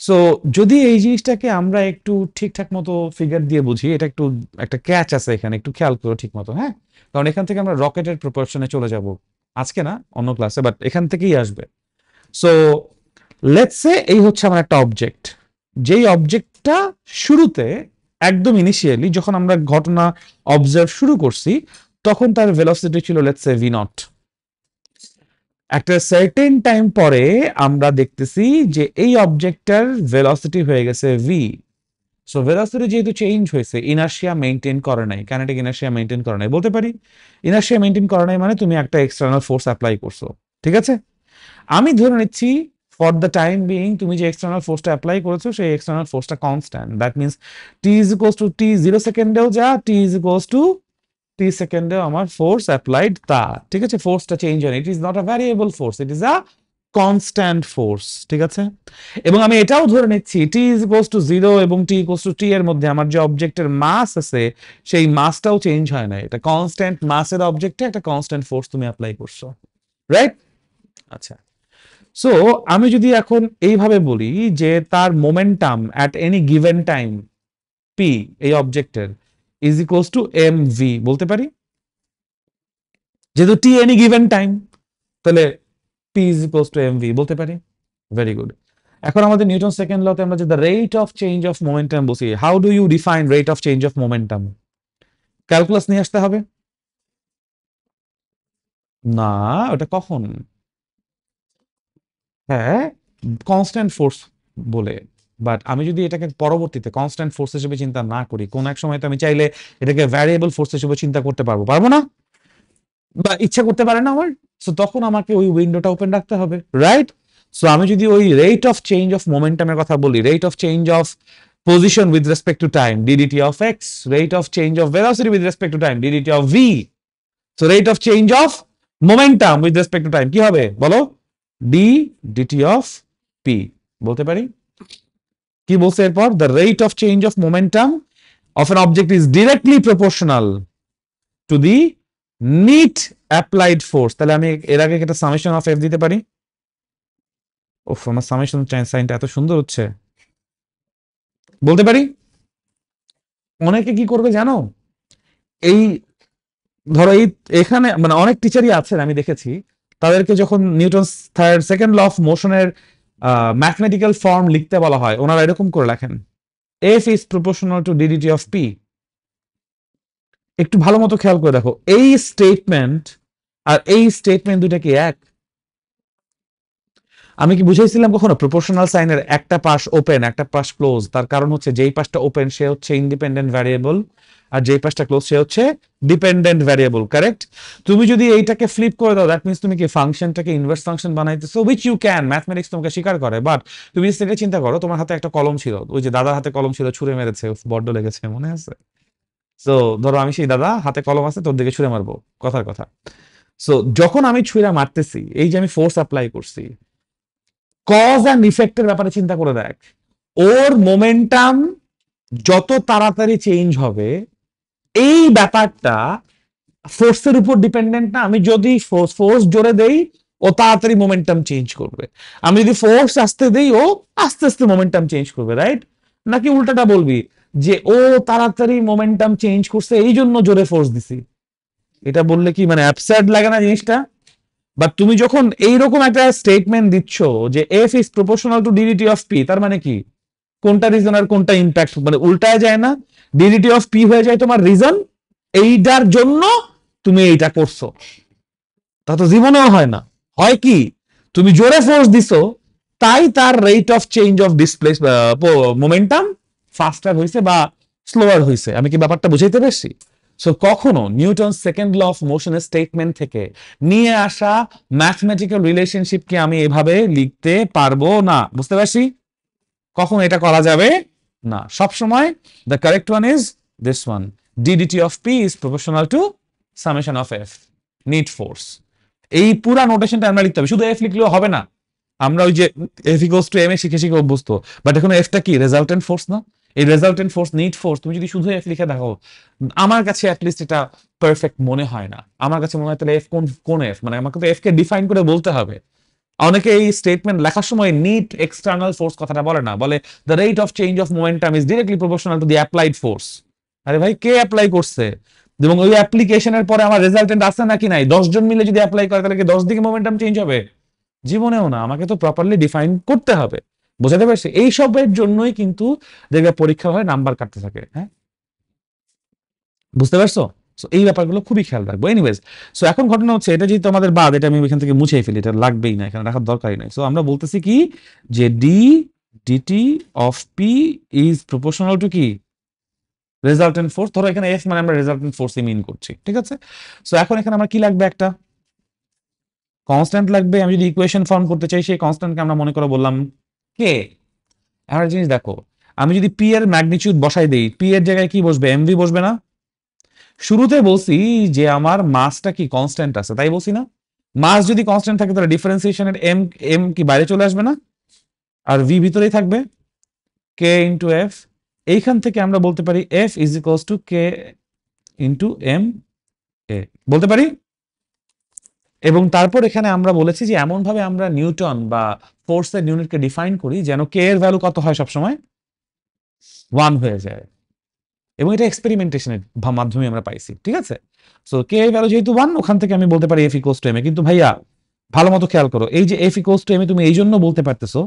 So যদি এই জিনিসটাকে আমরা একটু ঠিকঠাক মতো figure দিয়ে বুঝি, এটা একটু একটা ক্যাচ আছে এখানে, একটু খেয়াল করো ঠিক মতো, হ্যাঁ? কারণ এখান থেকে আমরা রকেটের প্রপোর্শনে চলে যাব আজকে না, অন্য ক্লাসে, বাট এখান থেকেই আসবে। সো লেটস সে এই হচ্ছে আমার একটা অবজেক্ট, যেই অবজেক্টটা শুরুতে একদম ইনিশিয়ালি যখন আমরা ঘটনা অবজার্ভ শুরু করছি তখন তার ভেলোসিটি ছিল লেটস সে ভি নট। একটা সার্টেন টাইম পরে আমরা দেখতেছি যে এই অবজেক্টটার ভেলোসিটি হয়ে গেছে ভি। সো ভেলোসিটি যেহেতু চেঞ্জ হয়েছে, ইনার্শিয়া মেইনটেইন করে নাই, কাইনেটিক ইনার্শিয়া মেইনটেইন করে নাই, বলতে পারি ইনার্শিয়া মেইনটেইন করে নাই মানে তুমি একটা এক্সটার্নাল ফোর্স অ্যাপ্লাই করছো, ঠিক আছে? আমি ধরে নিচ্ছি ফর দ্য টাইম বিইং তুমি যে এক্সটার্নাল ফোর্সটা অ্যাপ্লাই করেছো সেই এক্সটার্নাল ফোর্সটা constant. That means T is equals to T 0 সেকেন্ডেও যা, T is equals to T সেকেন্ডে আমার ফোর্স অ্যাপ্লাইড তা, ঠিক আছে? ফোর্সটা চেঞ্জ হয় না, it is not a variable force, it is a constant force, ঠিক আছে? এবং আমি এটাও ধরে নিচ্ছি টি ইজ ইকুয়ালস টু 0 এবং টি ইকুয়ালস টু টি এর মধ্যে আমার যে অবজেক্টের মাস আছে সেই মাসটাও চেঞ্জ হয় না, এটা কনস্ট্যান্ট মাসের অবজেক্টে একটা কনস্ট্যান্ট ফোর্স তুমি অ্যাপ্লাই করছো, রাইট? আচ্ছা, সো আমি যদি এখন এইভাবে বলি যে তার momentum at any given time P এই অবজেক্টের is equals to M V বলতে পারি, যেহেতু টি এনি গিভেন টাইম তাহলে P is equals to M V বলতে পারি। Very good. এখন আমাদের নিউটন সেকেন্ড লতে আমরা যে the rate of change of momentum বসি, how do you define rate of change of momentum? Calculus নিয়ে আসতে হবে না? ওটা কখন? হ্যাঁ, কনস্ট্যান্ট ফোর্স বলে। বাট আমি যদি এটাকে পরবর্তীতে কনস্ট্যান্ট ফোর্স হিসেবে চিন্তা না করি, কোন এক সময় তো আমি চাইলে এটাকে ভ্যারিয়েবল ফোর্স হিসেবে চিন্তা করতে পারবো, পারবো না? বা ইচ্ছা করতে পারে না আমার। সো তখন আমাকে ওই উইন্ডোটা ওপেন রাখতে হবে, রাইট? সো আমি যদি ওই রেট অফ চেঞ্জ অফ মোমেন্টামের কথা বলি, rate of change of position with respect to time ddt of x, rate of change of velocity with respect to time ddt of v, so rate of change of momentum with respect to time কি হবে বলো? d dt of p বলতে পারি। কি বলছে এরপর? the rate of change of momentum of an object is directly proportional to the net applied force। তাহলে আমি এর আগে একটা সামেশন অফ f দিতে পারি। ওফ, আমার সামেশন সাইনটা এত সুন্দর হচ্ছে, বলতে পারি। অনেকে কি করবে জানো, এই ধরো এই এখানে মানে অনেক টিচারই আছেন আমি দেখেছি, তাদেরকে যখন নিউটন সেকেন্ড ল অফ মোশনের ম্যাথমেটিক্যাল ফর্ম লিখতে বলা হয়, ওনারা এরকম করে লেখেন F is proportional to DDT of P. একটু ভালো মতো খেয়াল করে দেখো, এই স্টেটমেন্ট আর এই স্টেটমেন্ট দুইটা কি এক? আমি কি বুঝাইছিলাম কখনো প্রপোর্শনাল সাইনের একটা পাশ ওপেন একটা পাশ ক্লোজ? তার কারণ হচ্ছে যেই পাশটা ওপেন সে হচ্ছে ইন্ডিপেন্ডেন্ট ভ্যারিয়েবল, আর যেই পাশটা ক্লোজ সে হচ্ছে ডিপেন্ডেন্ট ভ্যারিয়েবল, কারেক্ট? তুমি যদি এইটাকে ফ্লিপ করে দাও, দ্যাট মিন্স তুমি কি ফাংশনটাকে ইনভার্স ফাংশন বানাইতেছো, উইচ ইউ ক্যান, ম্যাথমেটিক্স তোমাকে স্বীকার করে। বাট তুমি সেটা চিন্তা করো, তোমার হাতে একটা কলম ছিল, ওই যে দাদার হাতে কলম ছিল, ছুঁড়ে মেরেছে, উফ, বড্ড লেগেছে, মনে আছে? সো ধরো আমি সেই দাদা, হাতে কলম আছে, তোর দিকে ছুঁড়ে মারবো, কথার কথা। সো যখন আমি ছুঁড়ে মারতেছি, এই যে আমি ফোর্স অ্যাপ্লাই করছি, কজ অ্যান্ড ইফেক্টের ব্যাপারে চিন্তা করে দেখ। ওর মোমেন্টাম যত তাড়াতাড়ি চেঞ্জ হবে, এই ব্যাপারটা ফোর্সের উপর ডিপেন্ডেন্ট না। আমি যদি ফোর্স জোরে দেই, ও তাড়াতাড়ি মোমেন্টাম চেঞ্জ করবে। আমি যদি ফোর্স আসতে দেই, ও আস্তে আস্তে মোমেন্টাম চেঞ্জ করবে, রাইট? নাকি উল্টাটা বলবি যে ও তাড়াতাড়ি মোমেন্টাম চেঞ্জ করছে এই জন্য জোরে ফোর্স দিছি? এটা বললে কি মানে অ্যাবসার্ড লাগে না জিনিসটা? বাট তুমি যখন এইরকম একটা স্টেটমেন্ট দিচ্ছ যে F is proportional to DDT of P, তার মানে কি কোনটা রিজন আর কোনটা ইম্প্যাক্ট মানে উল্টায় যায় না? ডিডিটি অফ পি হয়ে যায় তোমার রিজন, এইটার জন্য তুমি এইটা করছো। তা তো জীবনেও হয় না। হয় কি, তুমি জোরে ফোর্স দিছো, তাই তার rate of change of displace momentum ফাস্টার হয়েছে বা স্লোয়ার হয়েছে। আমি কি ব্যাপারটা বুঝাইতে পারছি? সো কখনো নিউটন সেকেন্ড ল অফ মোশনের স্টেটমেন্ট থেকে নিয়ে আসা ম্যাথমেটিক্যাল রিলেশনশিপকে আমি এভাবে লিখতে পারবো না, বুঝতে পারছি? কখন এটা করা যাবে না। সবসময় the correct one is this one, DDT of P is proportional to summation of F, net force. এই পুরা নোটেশনটা আমরা লিখতে হবে, শুধু এফ লিখলেও হবে না। আমরা ওই যে এফ ইকুয়ালস টু এম এ শিখে শিখে অভ্যস্ত, বাট এখন এফটা কি রেজাল্টেন্ট ফোর্স না? এই রেজাল্টেন্ট ফোর্স নিট ফোর্স তুমি যদি শুধু এফ লিখে দেখো, আমার কাছে অ্যাটলিস্ট এটা পারফেক্ট মনে হয় না। আমার কাছে মনে হয় তাহলে এফ কোন কোন এফ, মানে আমাকে তো এফ কে ডিফাইন করে বলতে হবে। অনেকে এই স্টেটমেন্ট লেখার সময় নিট এক্সটার্নাল ফোর্স কথাটা বলে না, বলে the rate of change of momentum is directly proportional to the applied force. আরে ভাই, কে অ্যাপ্লাই করছে? এবং ওই অ্যাপ্লিকেশনের পরে আমার রেজাল্টেন্ট আছে নাকি নাই, 10 জন মিলে যদি অ্যাপ্লাই করে তাহলে কি 10 দিকে মোমেন্টাম চেঞ্জ হবে? জীবনেও না। আমাকে তো প্রপারলি ডিফাইন করতে হবে, বোঝাতে পারছি? এই সবের জন্যই কিন্তু দেখবে পরীক্ষা হয় নাম্বার কাটতে থাকে, হ্যাঁ, বুঝতে পারছো? সো এই ব্যাপারগুলো খুবই খেয়াল রাখবো। এনিওয়েজ, সো এখন ঘটনা হচ্ছে এটা যেহেতু আমাদের বাদ, এটা আমি এখান থেকে মুছেই ফেলি, এটা লাগবেই না, এখানে রাখার দরকারই নাই। সো আমরা বলতেছি কি যে D DT of P is proportional to কি রেজাল্টেন্ট ফোর্স। ধরো এখানে এফ মানে আমরা রেজাল্টেন্ট ফোর্স মিন করছি, ঠিক আছে? সো এখন এখানে আমরা কি লাগবে, একটা কনস্ট্যান্ট লাগবে। আমি যদি ইকুয়েশন ফর্ম করতে চাই, সেই কনস্ট্যান্টকে আমরা মনে করে বললাম কে। একটা জিনিস দেখো, আমি যদি পি এর ম্যাগনিটিউড বসাই দেই, পি এর জায়গায় কি বসবে? এমভি বসবে না? শুরুতে বলছি যে আমার মাসটা কি কনস্ট্যান্ট আছে, তাই বলছি না? মাস যদি কনস্ট্যান্ট থাকে তাহলে ডিফারেন্সিয়েশনের এম এম কি বাইরে চলে আসবে না, আর ভি ভিতরেই থাকবে, কে ইন্টু এফ। এইখান থেকে আমরা বলতে পারি F is equals to K into M A, বলতে পারি। এবং তারপর এখানে আমরা বলেছি যে এমন ভাবে আমরা নিউটন বা ফোর্সের ইউনিটকে ডিফাইন করি যেন কে এর ভ্যালু কত হয় সবসময় 1 হয়ে যায়, এবং এটা এক্সপেরিমেন্টেশনের মাধ্যমে আমরা পাইছি। ঠিক আছে, সো কে এর ভ্যালু যেহেতু 1, ওখান থেকে আমি বলতে পারি এফ ইকুয়ালস টু এম এ। কিন্তু ভাইয়া ভালো মতো খেয়াল করো, এই যে এফ ইকুয়ালস টু এম এ তুমি এই জন্য বলতে পারতেছো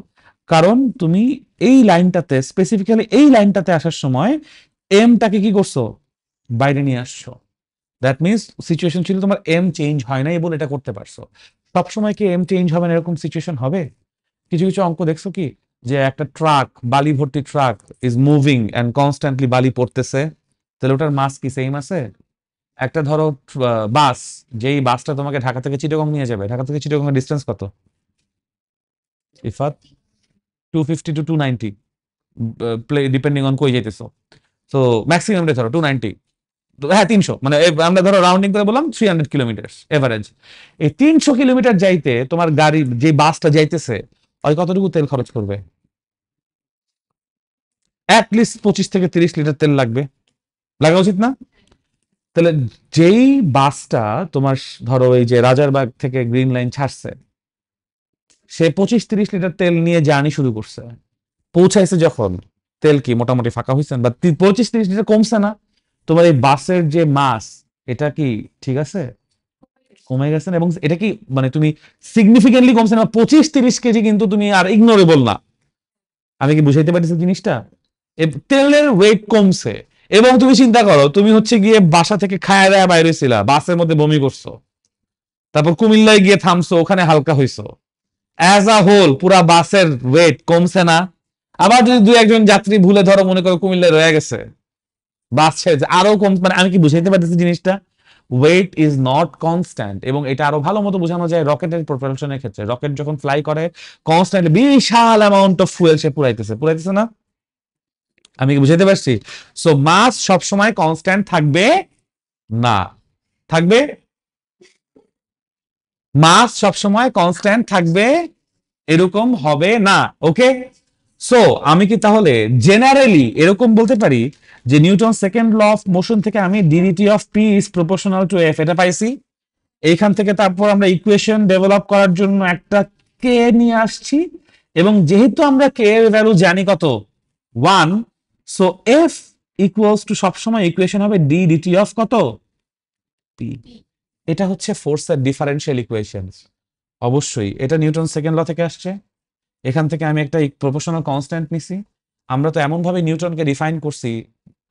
কারণ তুমি এই লাইনটাতে, স্পেসিফিক্যালি এই লাইনটাতে আসার সময় এমটাকে কি করছো, বাইরে নিয়ে আসছো। দ্যাট মিনস সিচুয়েশন ছিল তোমার এম চেঞ্জ হয় নাই বলে এটা করতে পারছো। সবসময় কি এম চেঞ্জ হবে না এরকম সিচুয়েশন হবে? কিছু কিছু অঙ্ক দেখছো কি, যে একটা ট্রাক, বালি ভর্তি truck is moving and constantly বালি পড়তেছে, তাহলে ওটার মাস কি সেম আছে? একটা ধরো বাস, যেই বাসটা তোমাকে ঢাকা থেকে চিটাগং নিয়ে যাবে, ঢাকা থেকে চিটাগং এর ডিস্টেন্স কত ইফাত? 250 to 290, ডিপেন্ডিং অন কই যাইতেছো। সো ম্যাক্সিমাম ধরো 290, হ্যাঁ 300, মানে আমরা ধরো রাউন্ডিং করে বললাম 300 কিলোমিটার এভারেজ। এই 300 কিলোমিটার যাইতে তোমার গাড়ি, যে বাসটা যাইতেছে, ওই কতটুকু তেল খরচ করবে? অ্যাটলিস্ট 25 থেকে 30 লিটার তেল লাগবে, লাগা উচিত না? তাহলে যেই বাসটা তোমার ধরো এই যে রাজারবাগ থেকে গ্রিন লাইন ছাড়ছে, সে 25-30 লিটার তেল নিয়ে জার্নি শুরু করছে, পৌঁছাইছে যখন, তেল কি মোটামুটি ফাঁকা হয়েছে বা 25-30 লিটার কমছে না? তোমার এই বাসের যে মাস, এটা কি ঠিক আছে, কমে গেছে না? এবং এটা কি মানে তুমি সিগনিফিকেন্টলি কমছে না, 25-30 কেজি কিন্তু তুমি আর ইগনোরেবল না। আমি কি বুঝাইতে পারছি জিনিসটা? তেলের ওয়েট কমছে, এবং তুমি চিন্তা করো তুমি হচ্ছে গিয়ে বাসা থেকে খায়া দায়া বাইরে ছিলা, বাসের মধ্যে বমি করছো, তারপর কুমিল্লায় গিয়ে থামছো, ওখানে হালকা হইছো, অ্যাজ আ হোল পুরা বাসের ওয়েট কমছে না? আবার যদি দুই একজন যাত্রী ভুলে ধরো মনে করো কুমিল্লায় রয়ে গেছে, বাস ছেড়ে আরো কম, মানে আমি কি বুঝাইতে পারতেছি জিনিসটা? Weight is not constant. এবং এটা আরো ভালো মতো বোঝানো যায় রকেটের প্রপালশনের ক্ষেত্রে। রকেট যখন ফ্লাই করে, কনস্ট্যান্টলি বিশাল অ্যামাউন্ট অফ ফুয়েল সে পুরাইতেছে, পুরাইতেছে না? আমি কি বুঝাইতে পারছি? সো মাস সবসময় কনস্ট্যান্ট থাকবে না, থাকবে, মাস সবসময় কনস্ট্যান্ট থাকবে এরকম হবে না। ওকে, সো আমি কি তাহলে জেনারেলি এরকম বলতে পারি যে Newton second law of motion থেকে আমি DDT of P is proportional to F এটা পাইছি। এইখান থেকে তারপর আমরা ইকুয়েশন ডেভেলপ করার জন্য একটা কে নিয়ে আসছি, এবং যেহেতু আমরা কে এর ভ্যালু জানি কত, 1, সো এফ ইকুয়ালস টু সবসময় ইকুয়েশন হবে ডি ডিটি অফ কত, পি। এটা হচ্ছে ফোর্সের ডিফারেন্সিয়াল ইকুয়েশন। অবশ্যই এটা নিউটন সেকেন্ড ল থেকে আসছে। এখান থেকে আমি একটা প্রপোর্শনাল কনস্ট্যান্ট নিছি। আমরা তো এমন ভাবে নিউটনকে ডিফাইন করছি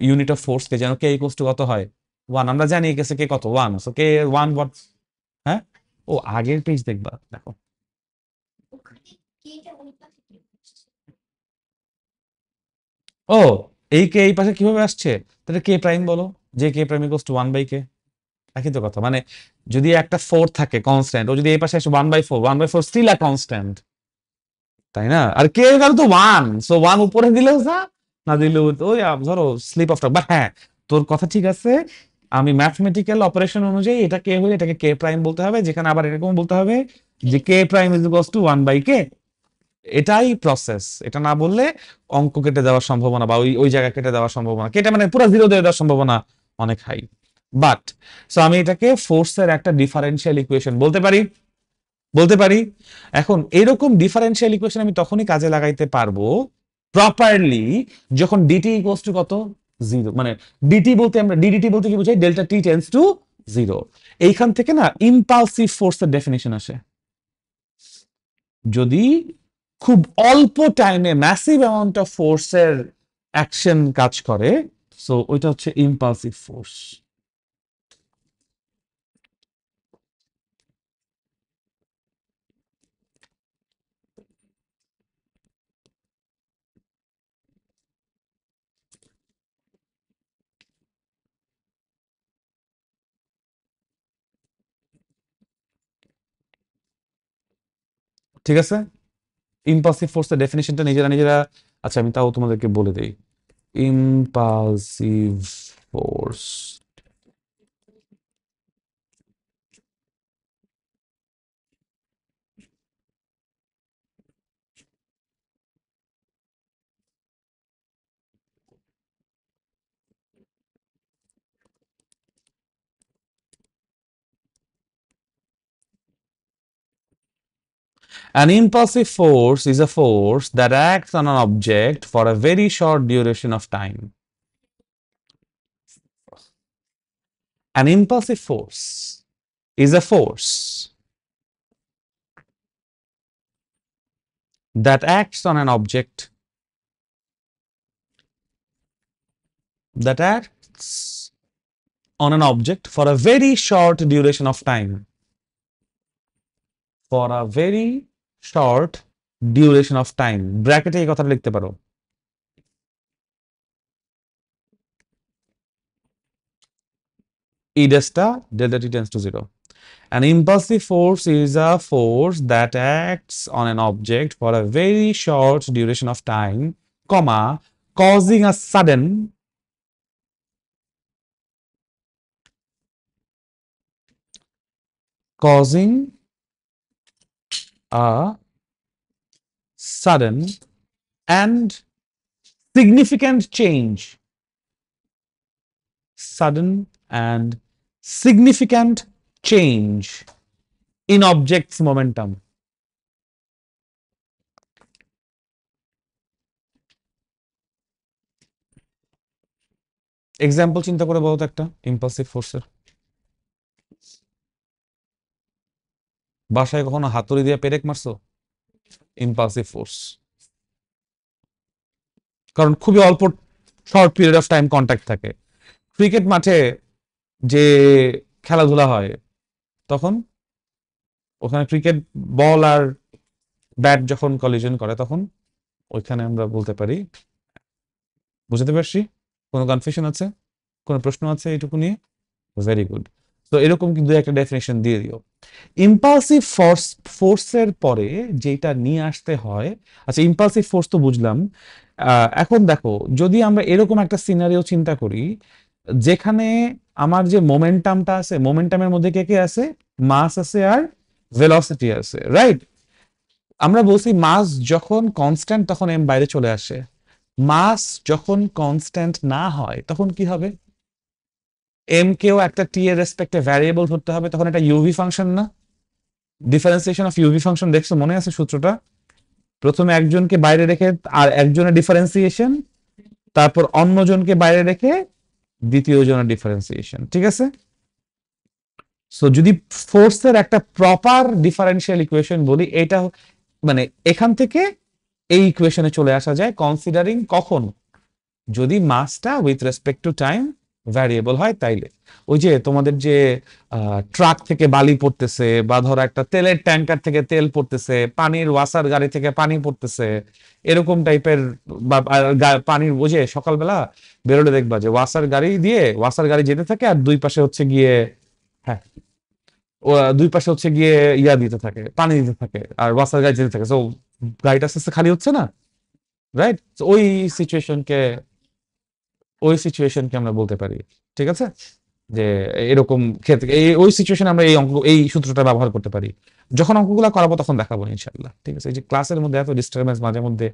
ইউনিট অফ ফোর্সকে, যেন কে ইকুয়ালস টু কত হয়, 1। আমরা জানি গেছে কে কত, 1, সো কে 1 হোয়াট। হ্যাঁ, ও আগের পেজ দেখবা, দেখো। ও, এই কে এই পাশে কিভাবে আসছে? তাহলে কে প্রাইম বলো, যে K prime equals to 1/k। একই তো কথা, মানে যদি একটা 4 থাকে কনস্ট্যান্ট, ও যদি এই পাশে আসে 1/4, 1/4 স্টিল আ কনস্ট্যান্ট, তাই না? আর কে এর ভ্যালু তো 1, সো 1 উপরে দিলেও যা, না দিলেও ওই ধরো স্লিপ অফ টাং। বাট হ্যাঁ, তোর কথা ঠিক আছে, আমি ম্যাথমেটিক্যাল অপারেশন অনুযায়ী এটা কে হলে এটাকে কে প্রাইম বলতে হবে, যেখানে আবার এরকম বলতে হবে যে K prime is equals to 1/k। এটাই প্রসেস। এটা না বললে অঙ্ক কেটে দেওয়ার সম্ভাবনা বা ওই ওই জায়গা কেটে দেওয়ার সম্ভাবনা, কেটে মানে পুরো জিরো দিয়ে দেওয়ার সম্ভাবনা অনেক হাই। বাট সো আমি এটাকে ফোর্সের একটা ডিফারেন্সিয়াল ইকুয়েশন বলতে পারি, বলতে পারি। এখন এরকম ডিফারেন্সিয়াল ইকুয়েশন আমি তখনই কাজে লাগাইতে পারবো প্রপারলি যখন ডিটি ইকুয়ালস টু কত, 0। মানে ডিটি বলতে আমরা ডিডিটি বলতে কি বুঝাই, ডেল্টা টি টেন্স টু 0। এইখান থেকে না ইম্পালসিভ ফোর্সের ডেফিনিশন আসে। যদি খুব অল্প টাইমে ম্যাসিভ অ্যামাউন্ট অফ ফোর্সের অ্যাকশন কাজ করে, সো ওইটা হচ্ছে ইম্পালসিভ ফোর্স। ঠিক আছে, ইম্পালসিভ ফোর্সের ডেফিনিশনটা নিজেরা নিজেরা, আচ্ছা আমি তাও তোমাদেরকে বলে দেই। Impulsive force, An impulsive force is a force that acts on an object for a very short duration of time. An impulsive force is a force that acts on an object for a very short duration of time. For a very short duration of time. ব্র্যাকেটে এই কথাটা লিখতে পারো। E delta delta t tends to 0. An impulsive force is a force that acts on an object for a very short duration of time, comma, causing a sudden and significant change. Sudden and significant change in object's momentum. Example চিন্তা করে বলতো একটা impulsive ফোর্সের। বাসায় কখনো হাতুড়ি দিয়ে পেরেক মারছো? Impulsive force. কারণ খুবই অল্প short period of time contact থাকে। ক্রিকেট মাঠে যে খেলাধুলা হয় তখন ওখানে ক্রিকেট বল আর ব্যাট যখন কলিশন করে তখন ওইখানে আমরা বলতে পারি। বুঝতে পারছি? কোনো কনফিউশন আছে? কোনো প্রশ্ন আছে এইটুকু নিয়ে? Very good. তো এরকম কিন্তু একটা ডেফিনেশন দিয়ে দিও। ইম্পালসিভ ফোর্সের পরে যেটা নিয়ে আসতে হয়, আচ্ছা ইম্পালসিভ ফোর্স তো বুঝলাম। এখন দেখো যদি আমরা এরকম একটা সিনারিও চিন্তা করি যেখানে আমার যে মোমেন্টামটা আছে, মোমেন্টামের মধ্যে কে কে আছে? মাস আছে আর ভেলোসিটি আছে, রাইট? আমরা বলছি মাস যখন কনস্ট্যান্ট তখন এম বাইরে চলে আসে। মাস যখন কনস্ট্যান্ট না হয় তখন কি হবে? এম কেও একটা টি এর রেসপেক্টে ভ্যারিয়েবল ধরতে হবে, তখন এটা ইউভি ফাংশন না? ডিফারেন্সিয়েশন অফ ইউভি ফাংশন দেখছো, মনে আছে সূত্রটা? প্রথমে একজনকে বাইরে রেখে আর একজনের ডিফারেন্সিয়েশন, তারপর অন্যজনকে বাইরে রেখে দ্বিতীয় জনের ডিফারেন্সিয়েশন, ঠিক আছে? সো যদি ফোর্সের একটা প্রপার ডিফারেন্সিয়াল ইকুয়েশন বলি, এটা মানে এখান থেকে এই ইকুয়েশনে চলে আসা যায় কনসিডারিং কখন? যদি মাসটা with respect to time variable হয় তাইলে। ওই যে তোমাদের যে ট্রাক থেকে বালি পড়তেছে, বা ধরো একটা তেলের ট্যাঙ্কার থেকে তেল পড়তেছে, পানির ওয়াসার গাড়ি থেকে পানি পড়তেছে, এরকম টাইপের, বা পানির বোঝে সকালবেলা বেরোলে দেখবা যে ওয়াসার গাড়ি যেতে থাকে আর দুই পাশে হচ্ছে গিয়ে, হ্যাঁ, দুই পাশে হচ্ছে গিয়ে ইয়া দিতে থাকে, পানি দিতে থাকে, আর ওয়াসার গাড়ি যেতে থাকে। সো গাড়িটা আস্তে আস্তে খালি হচ্ছে না, রাইট? ওই সিচুয়েশনকে আমরা বলতে পারি, ঠিক আছে? যে এরকম ক্ষেত্রে ওই সিচুয়েশনে আমরা এই সূত্রটা ব্যবহার করতে পারি। যখন অঙ্কগুলো করাবো তখন দেখাবো ইনশাআল্লাহ, ঠিক আছে? এই যে ক্লাসের মধ্যে এত ডিস্টারবেন্স মাঝে মধ্যে,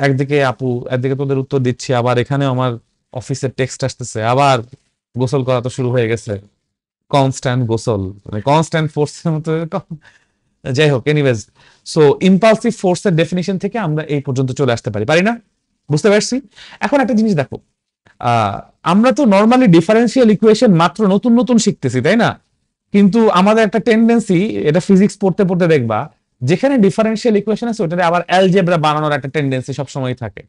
একদিকে আপু, একদিকে তোদের উত্তর দিচ্ছি, আবার এখানেও আমার অফিসের টেক্সট আসতেছে, আবার গোসল করা তো শুরু হয়ে গেছে, কনস্ট্যান্ট গোসল, মানে কনস্ট্যান্ট ফোর্সের মতো। যাই হোক, এনিওয়েজ, সো ইম্পালসিভ ফোর্সের ডেফিনিশন থেকে আমরা এই পর্যন্ত চলে আসতে পারি না? বুঝতে পারছি? এখন একটা জিনিস দেখো, আমরা তো নর্মালি ডিফারেন্সিয়াল ইকুয়েশন মাত্র নতুন নতুন শিখতেছি, তাই না? কিন্তু আমাদের একটা টেন্ডেন্সি, এটা ফিজিক্স পড়তে পড়তে দেখবা, যেখানে ডিফারেন্সিয়াল ইকুয়েশন আছে ওটাতে আবার অ্যালজেব্রা বানানোর একটা টেন্ডেন্সি সবসময় থাকে,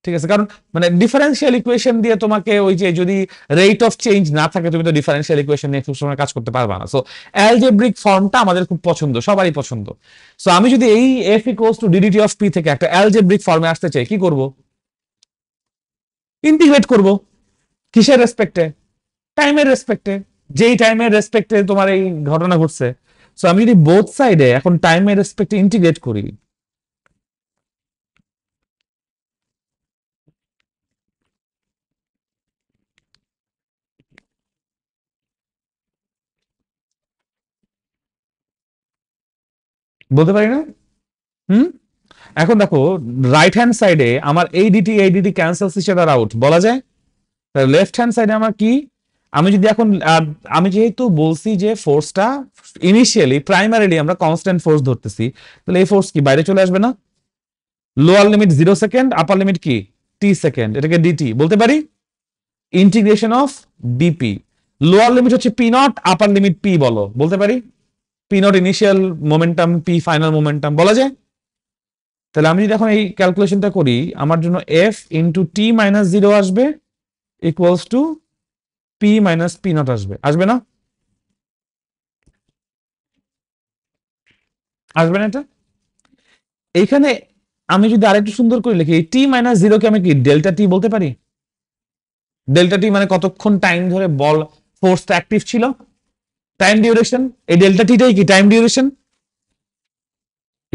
ঠিক আছে? কারণ মানে ডিফারেন্সিয়াল ইকুয়েশন দিয়ে তোমাকে ওই যে যদি রেট অফ চেঞ্জ না থাকে, তুমি তো ডিফারেন্সিয়াল ইকুয়েশন নিয়ে খুব সময় কাজ করতে পারবা না। সো অ্যালজেব্রিক ফর্মটা আমাদের খুব পছন্দ, সবারই পছন্দ। সো আমি যদি এই F equals to DDT of P থেকে একটা অ্যালজেব্রিক ফর্মে আসতে চাই, কি করব? ইন্টিগ্রেট করব। কিসের রেসপেক্টে? টাইমের রেসপেক্টে। যেই টাইমের রেসপেক্টে তোমার এই ঘটনা ঘটছে, সো আমি যদি বোথ সাইডে এখন টাইমের রেসপেক্টে ইন্টিগ্রেট করি, বলতে পারি না? হুম, এখন দেখো রাইট হ্যান্ড সাইডে আমার এই ডিটি ক্যান্সেলস ইচ আদার আউট বলা যায়। লেফট হ্যান্ড সাইডে আমার কি? আমি যদি এখন আমি যেহেতু বলছি যে ফোর্সটা ইনিশিয়ালি প্রাইমারিলি আমরা কনস্ট্যান্ট ফোর্স ধরতেছি, তাহলে এই ফোর্স কি বাইরে চলে আসবে না? লোয়ার লিমিট 0 সেকেন্ড, আপার লিমিট কি t সেকেন্ড, এটাকে ডিটি বলতে পারি। Integration of DP, lower limit হচ্ছে P naught, upper limit P বলো, বলতে পারি। P naught initial momentum, P final momentum বলা যায়। তাহলে আমি যদি এখন এই ক্যালকুলেশনটা করি, আমার জন্য এফ ইন্টু টি মাইনাস 0 আসবে equals to P minus P not আসবে, আসবে না? আসবে না এটা? এইখানে আমি যদি আরেকটু সুন্দর করে লিখি, টি মাইনাস 0 কে আমি কি ডেল্টা টি বলতে পারি? ডেল্টা টি মানে কতক্ষণ টাইম ধরে বল ফোর্সটা অ্যাক্টিভ ছিল, টাইম ডিউরেশন। এই ডেল্টা টিটাই কি time duration,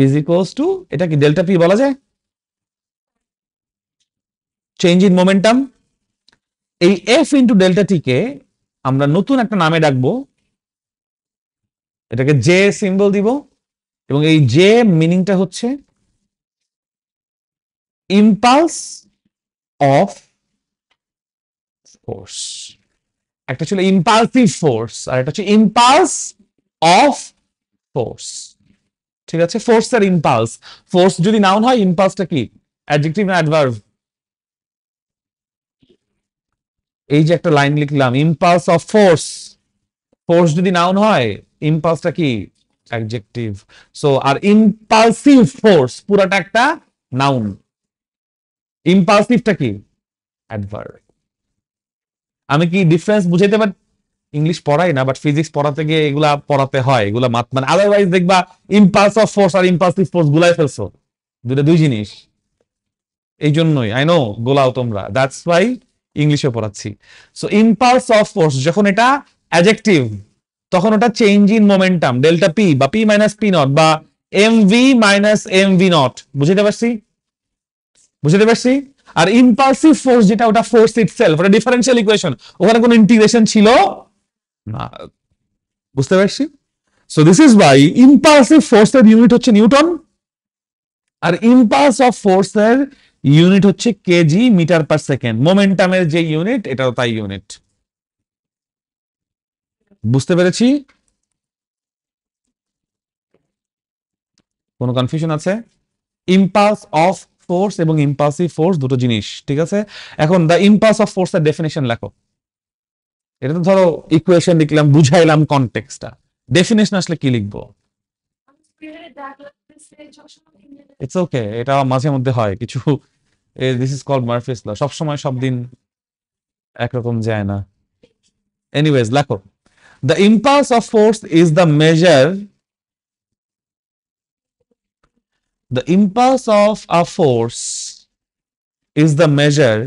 is equals two এটা কি ডেল্টা পি বলা যায়, চেঞ্জ ইন মোমেন্টাম। এই এফ ইন্টু ডেল্টা টি কে আমরা নতুন একটা নামে ডাকবো, এটাকে জে সিম্বল দিব, এবং এই জে মিনিংটা হচ্ছে ইম্পালস অফ ফোর্স। একটা ছিল ইম্পালসিভ ফোর্স আর এটা হচ্ছে ইম্পালস অফ ফোর্স। ঠিক আছে, ফোর্স আর ইম্পালস। ফোর্স যদি নাউন হয়, ইম্পালসটা কি অ্যাডজেক্টিভ না অ্যাডভার্ব? এই যে একটা লাইন লিখলাম, ইম্পালস অফ ফোর্স, ফোর্স যদি নাউন হয়, ইম্পালসটা কি অ্যাডজেক্টিভ। সো আর ইম্পালসিভ ফোর্স পুরাটা একটা নাউন, ইম্পালসিভটা কি অ্যাডভার্ব। আমি কি ডিফারেন্স বুঝাইতে পারি? ইংলিশ পড়াই না, বাট ফিজিক্স পড়াতে গিয়ে এগুলা পড়াতে হয়, এগুলা মানে আদারওয়াইজ দেখবা ইম্পালস অফ ফোর্স আর ইম্পালসিভ ফোর্স গুলাই ফেলছো, দুটো দুই জিনিস। এই জন্যই আই নো গোলাও তোমরা, দ্যাটস ওয়াই ইংলিশে পড়াচ্ছি। সো ইম্পালস অফ ফোর্স যখন এটা অ্যাডজেক্টিভ, তখন ওটা change in momentum delta P বা পি মাইনাস পি নট বা M V minus M V not, বুঝতে পারছি? বুঝতে পারছি। আর ইম্পালসিভ ফোর্স যেটা, ওটা ফোর্স ইটসেলফ, ওটা ডিফারেন্সিয়াল ইকুয়েশন, ওখানে কোনো ইন্টিগ্রেশন ছিল না। বুঝতে পারছি। So this is why impulsive ফোর্সের ইউনিট হচ্ছে নিউটন, আর ইম্পালস অফ ফোর্সের ইউনিট হচ্ছে কেজি মিটার পার সেকেন্ড। মোমেন্টামের যে ইউনিট, এটাও তাই ইউনিট। বুঝতে পেরেছি? কোনো কনফিউশন আছে? ইম্পালস অফ ফোর্স এবং ইম্পালসিভ ফোর্স দুটো জিনিস, ঠিক আছে। এখন দ্য ইম্পালস অফ ফোর্স এর ডেফিনেশন লেখো। এটা তো ধরো ইকুয়েশন লিখলাম, বুঝাইলাম কনটেক্সটটা, ডেফিনেশন আসলে কি লিখবো? ইটস ওকে, এটা মাঝে মধ্যে হয় কিছু, দিস ইজ কল্ড মার্ফিস ল, সবসময় সব দিন একরকম যায় না। এনিওয়েজ লেখো, the impulse of force is the measure, the impulse of a force is the measure,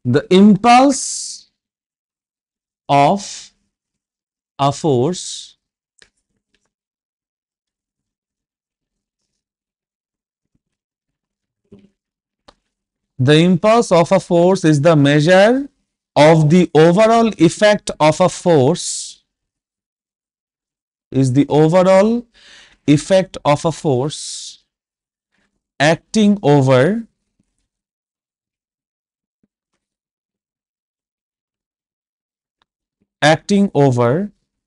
the impulse of a force the impulse of a force is the measure of the overall effect of a force, is the overall effect of a force acting over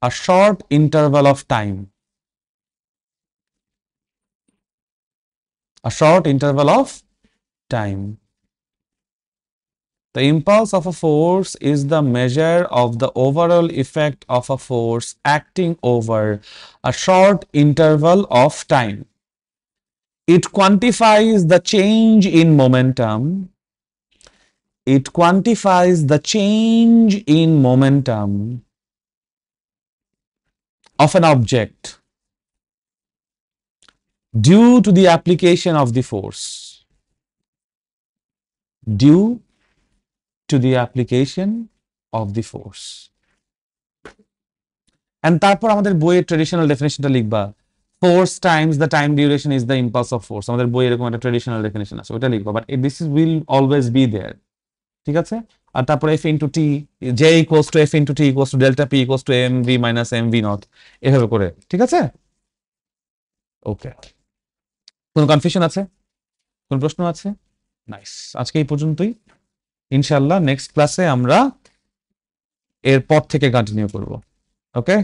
a short interval of time, a short interval of time. The impulse of a force is the measure of the overall effect of a force acting over a short interval of time. It quantifies the change in momentum. It quantifies the change in momentum of an object due to the application of the force. Due to the application of the force. And তারপর আমাদের বইয়ের traditional ডেফিনেশনটা লিখবা, force times the time duration is the impulse of force. আমাদের বইয়ে এরকম একটা traditional definition আছে, ওটা লিখবা, but this is will always be there, ঠিক আছে। আর তারপরে F into T, J equals to F into T equals to delta P equals to M V minus M V not, এভাবে করে, ঠিক আছে। ওকে, কোনো কনফিউশন আছে? কোন প্রশ্ন আছে? নাইস, আজকে এই পর্যন্তই। ইনশাল্লাহ নেক্সট ক্লাসে আমরা এরপর থেকে কন্টিনিউ করব। ওকে।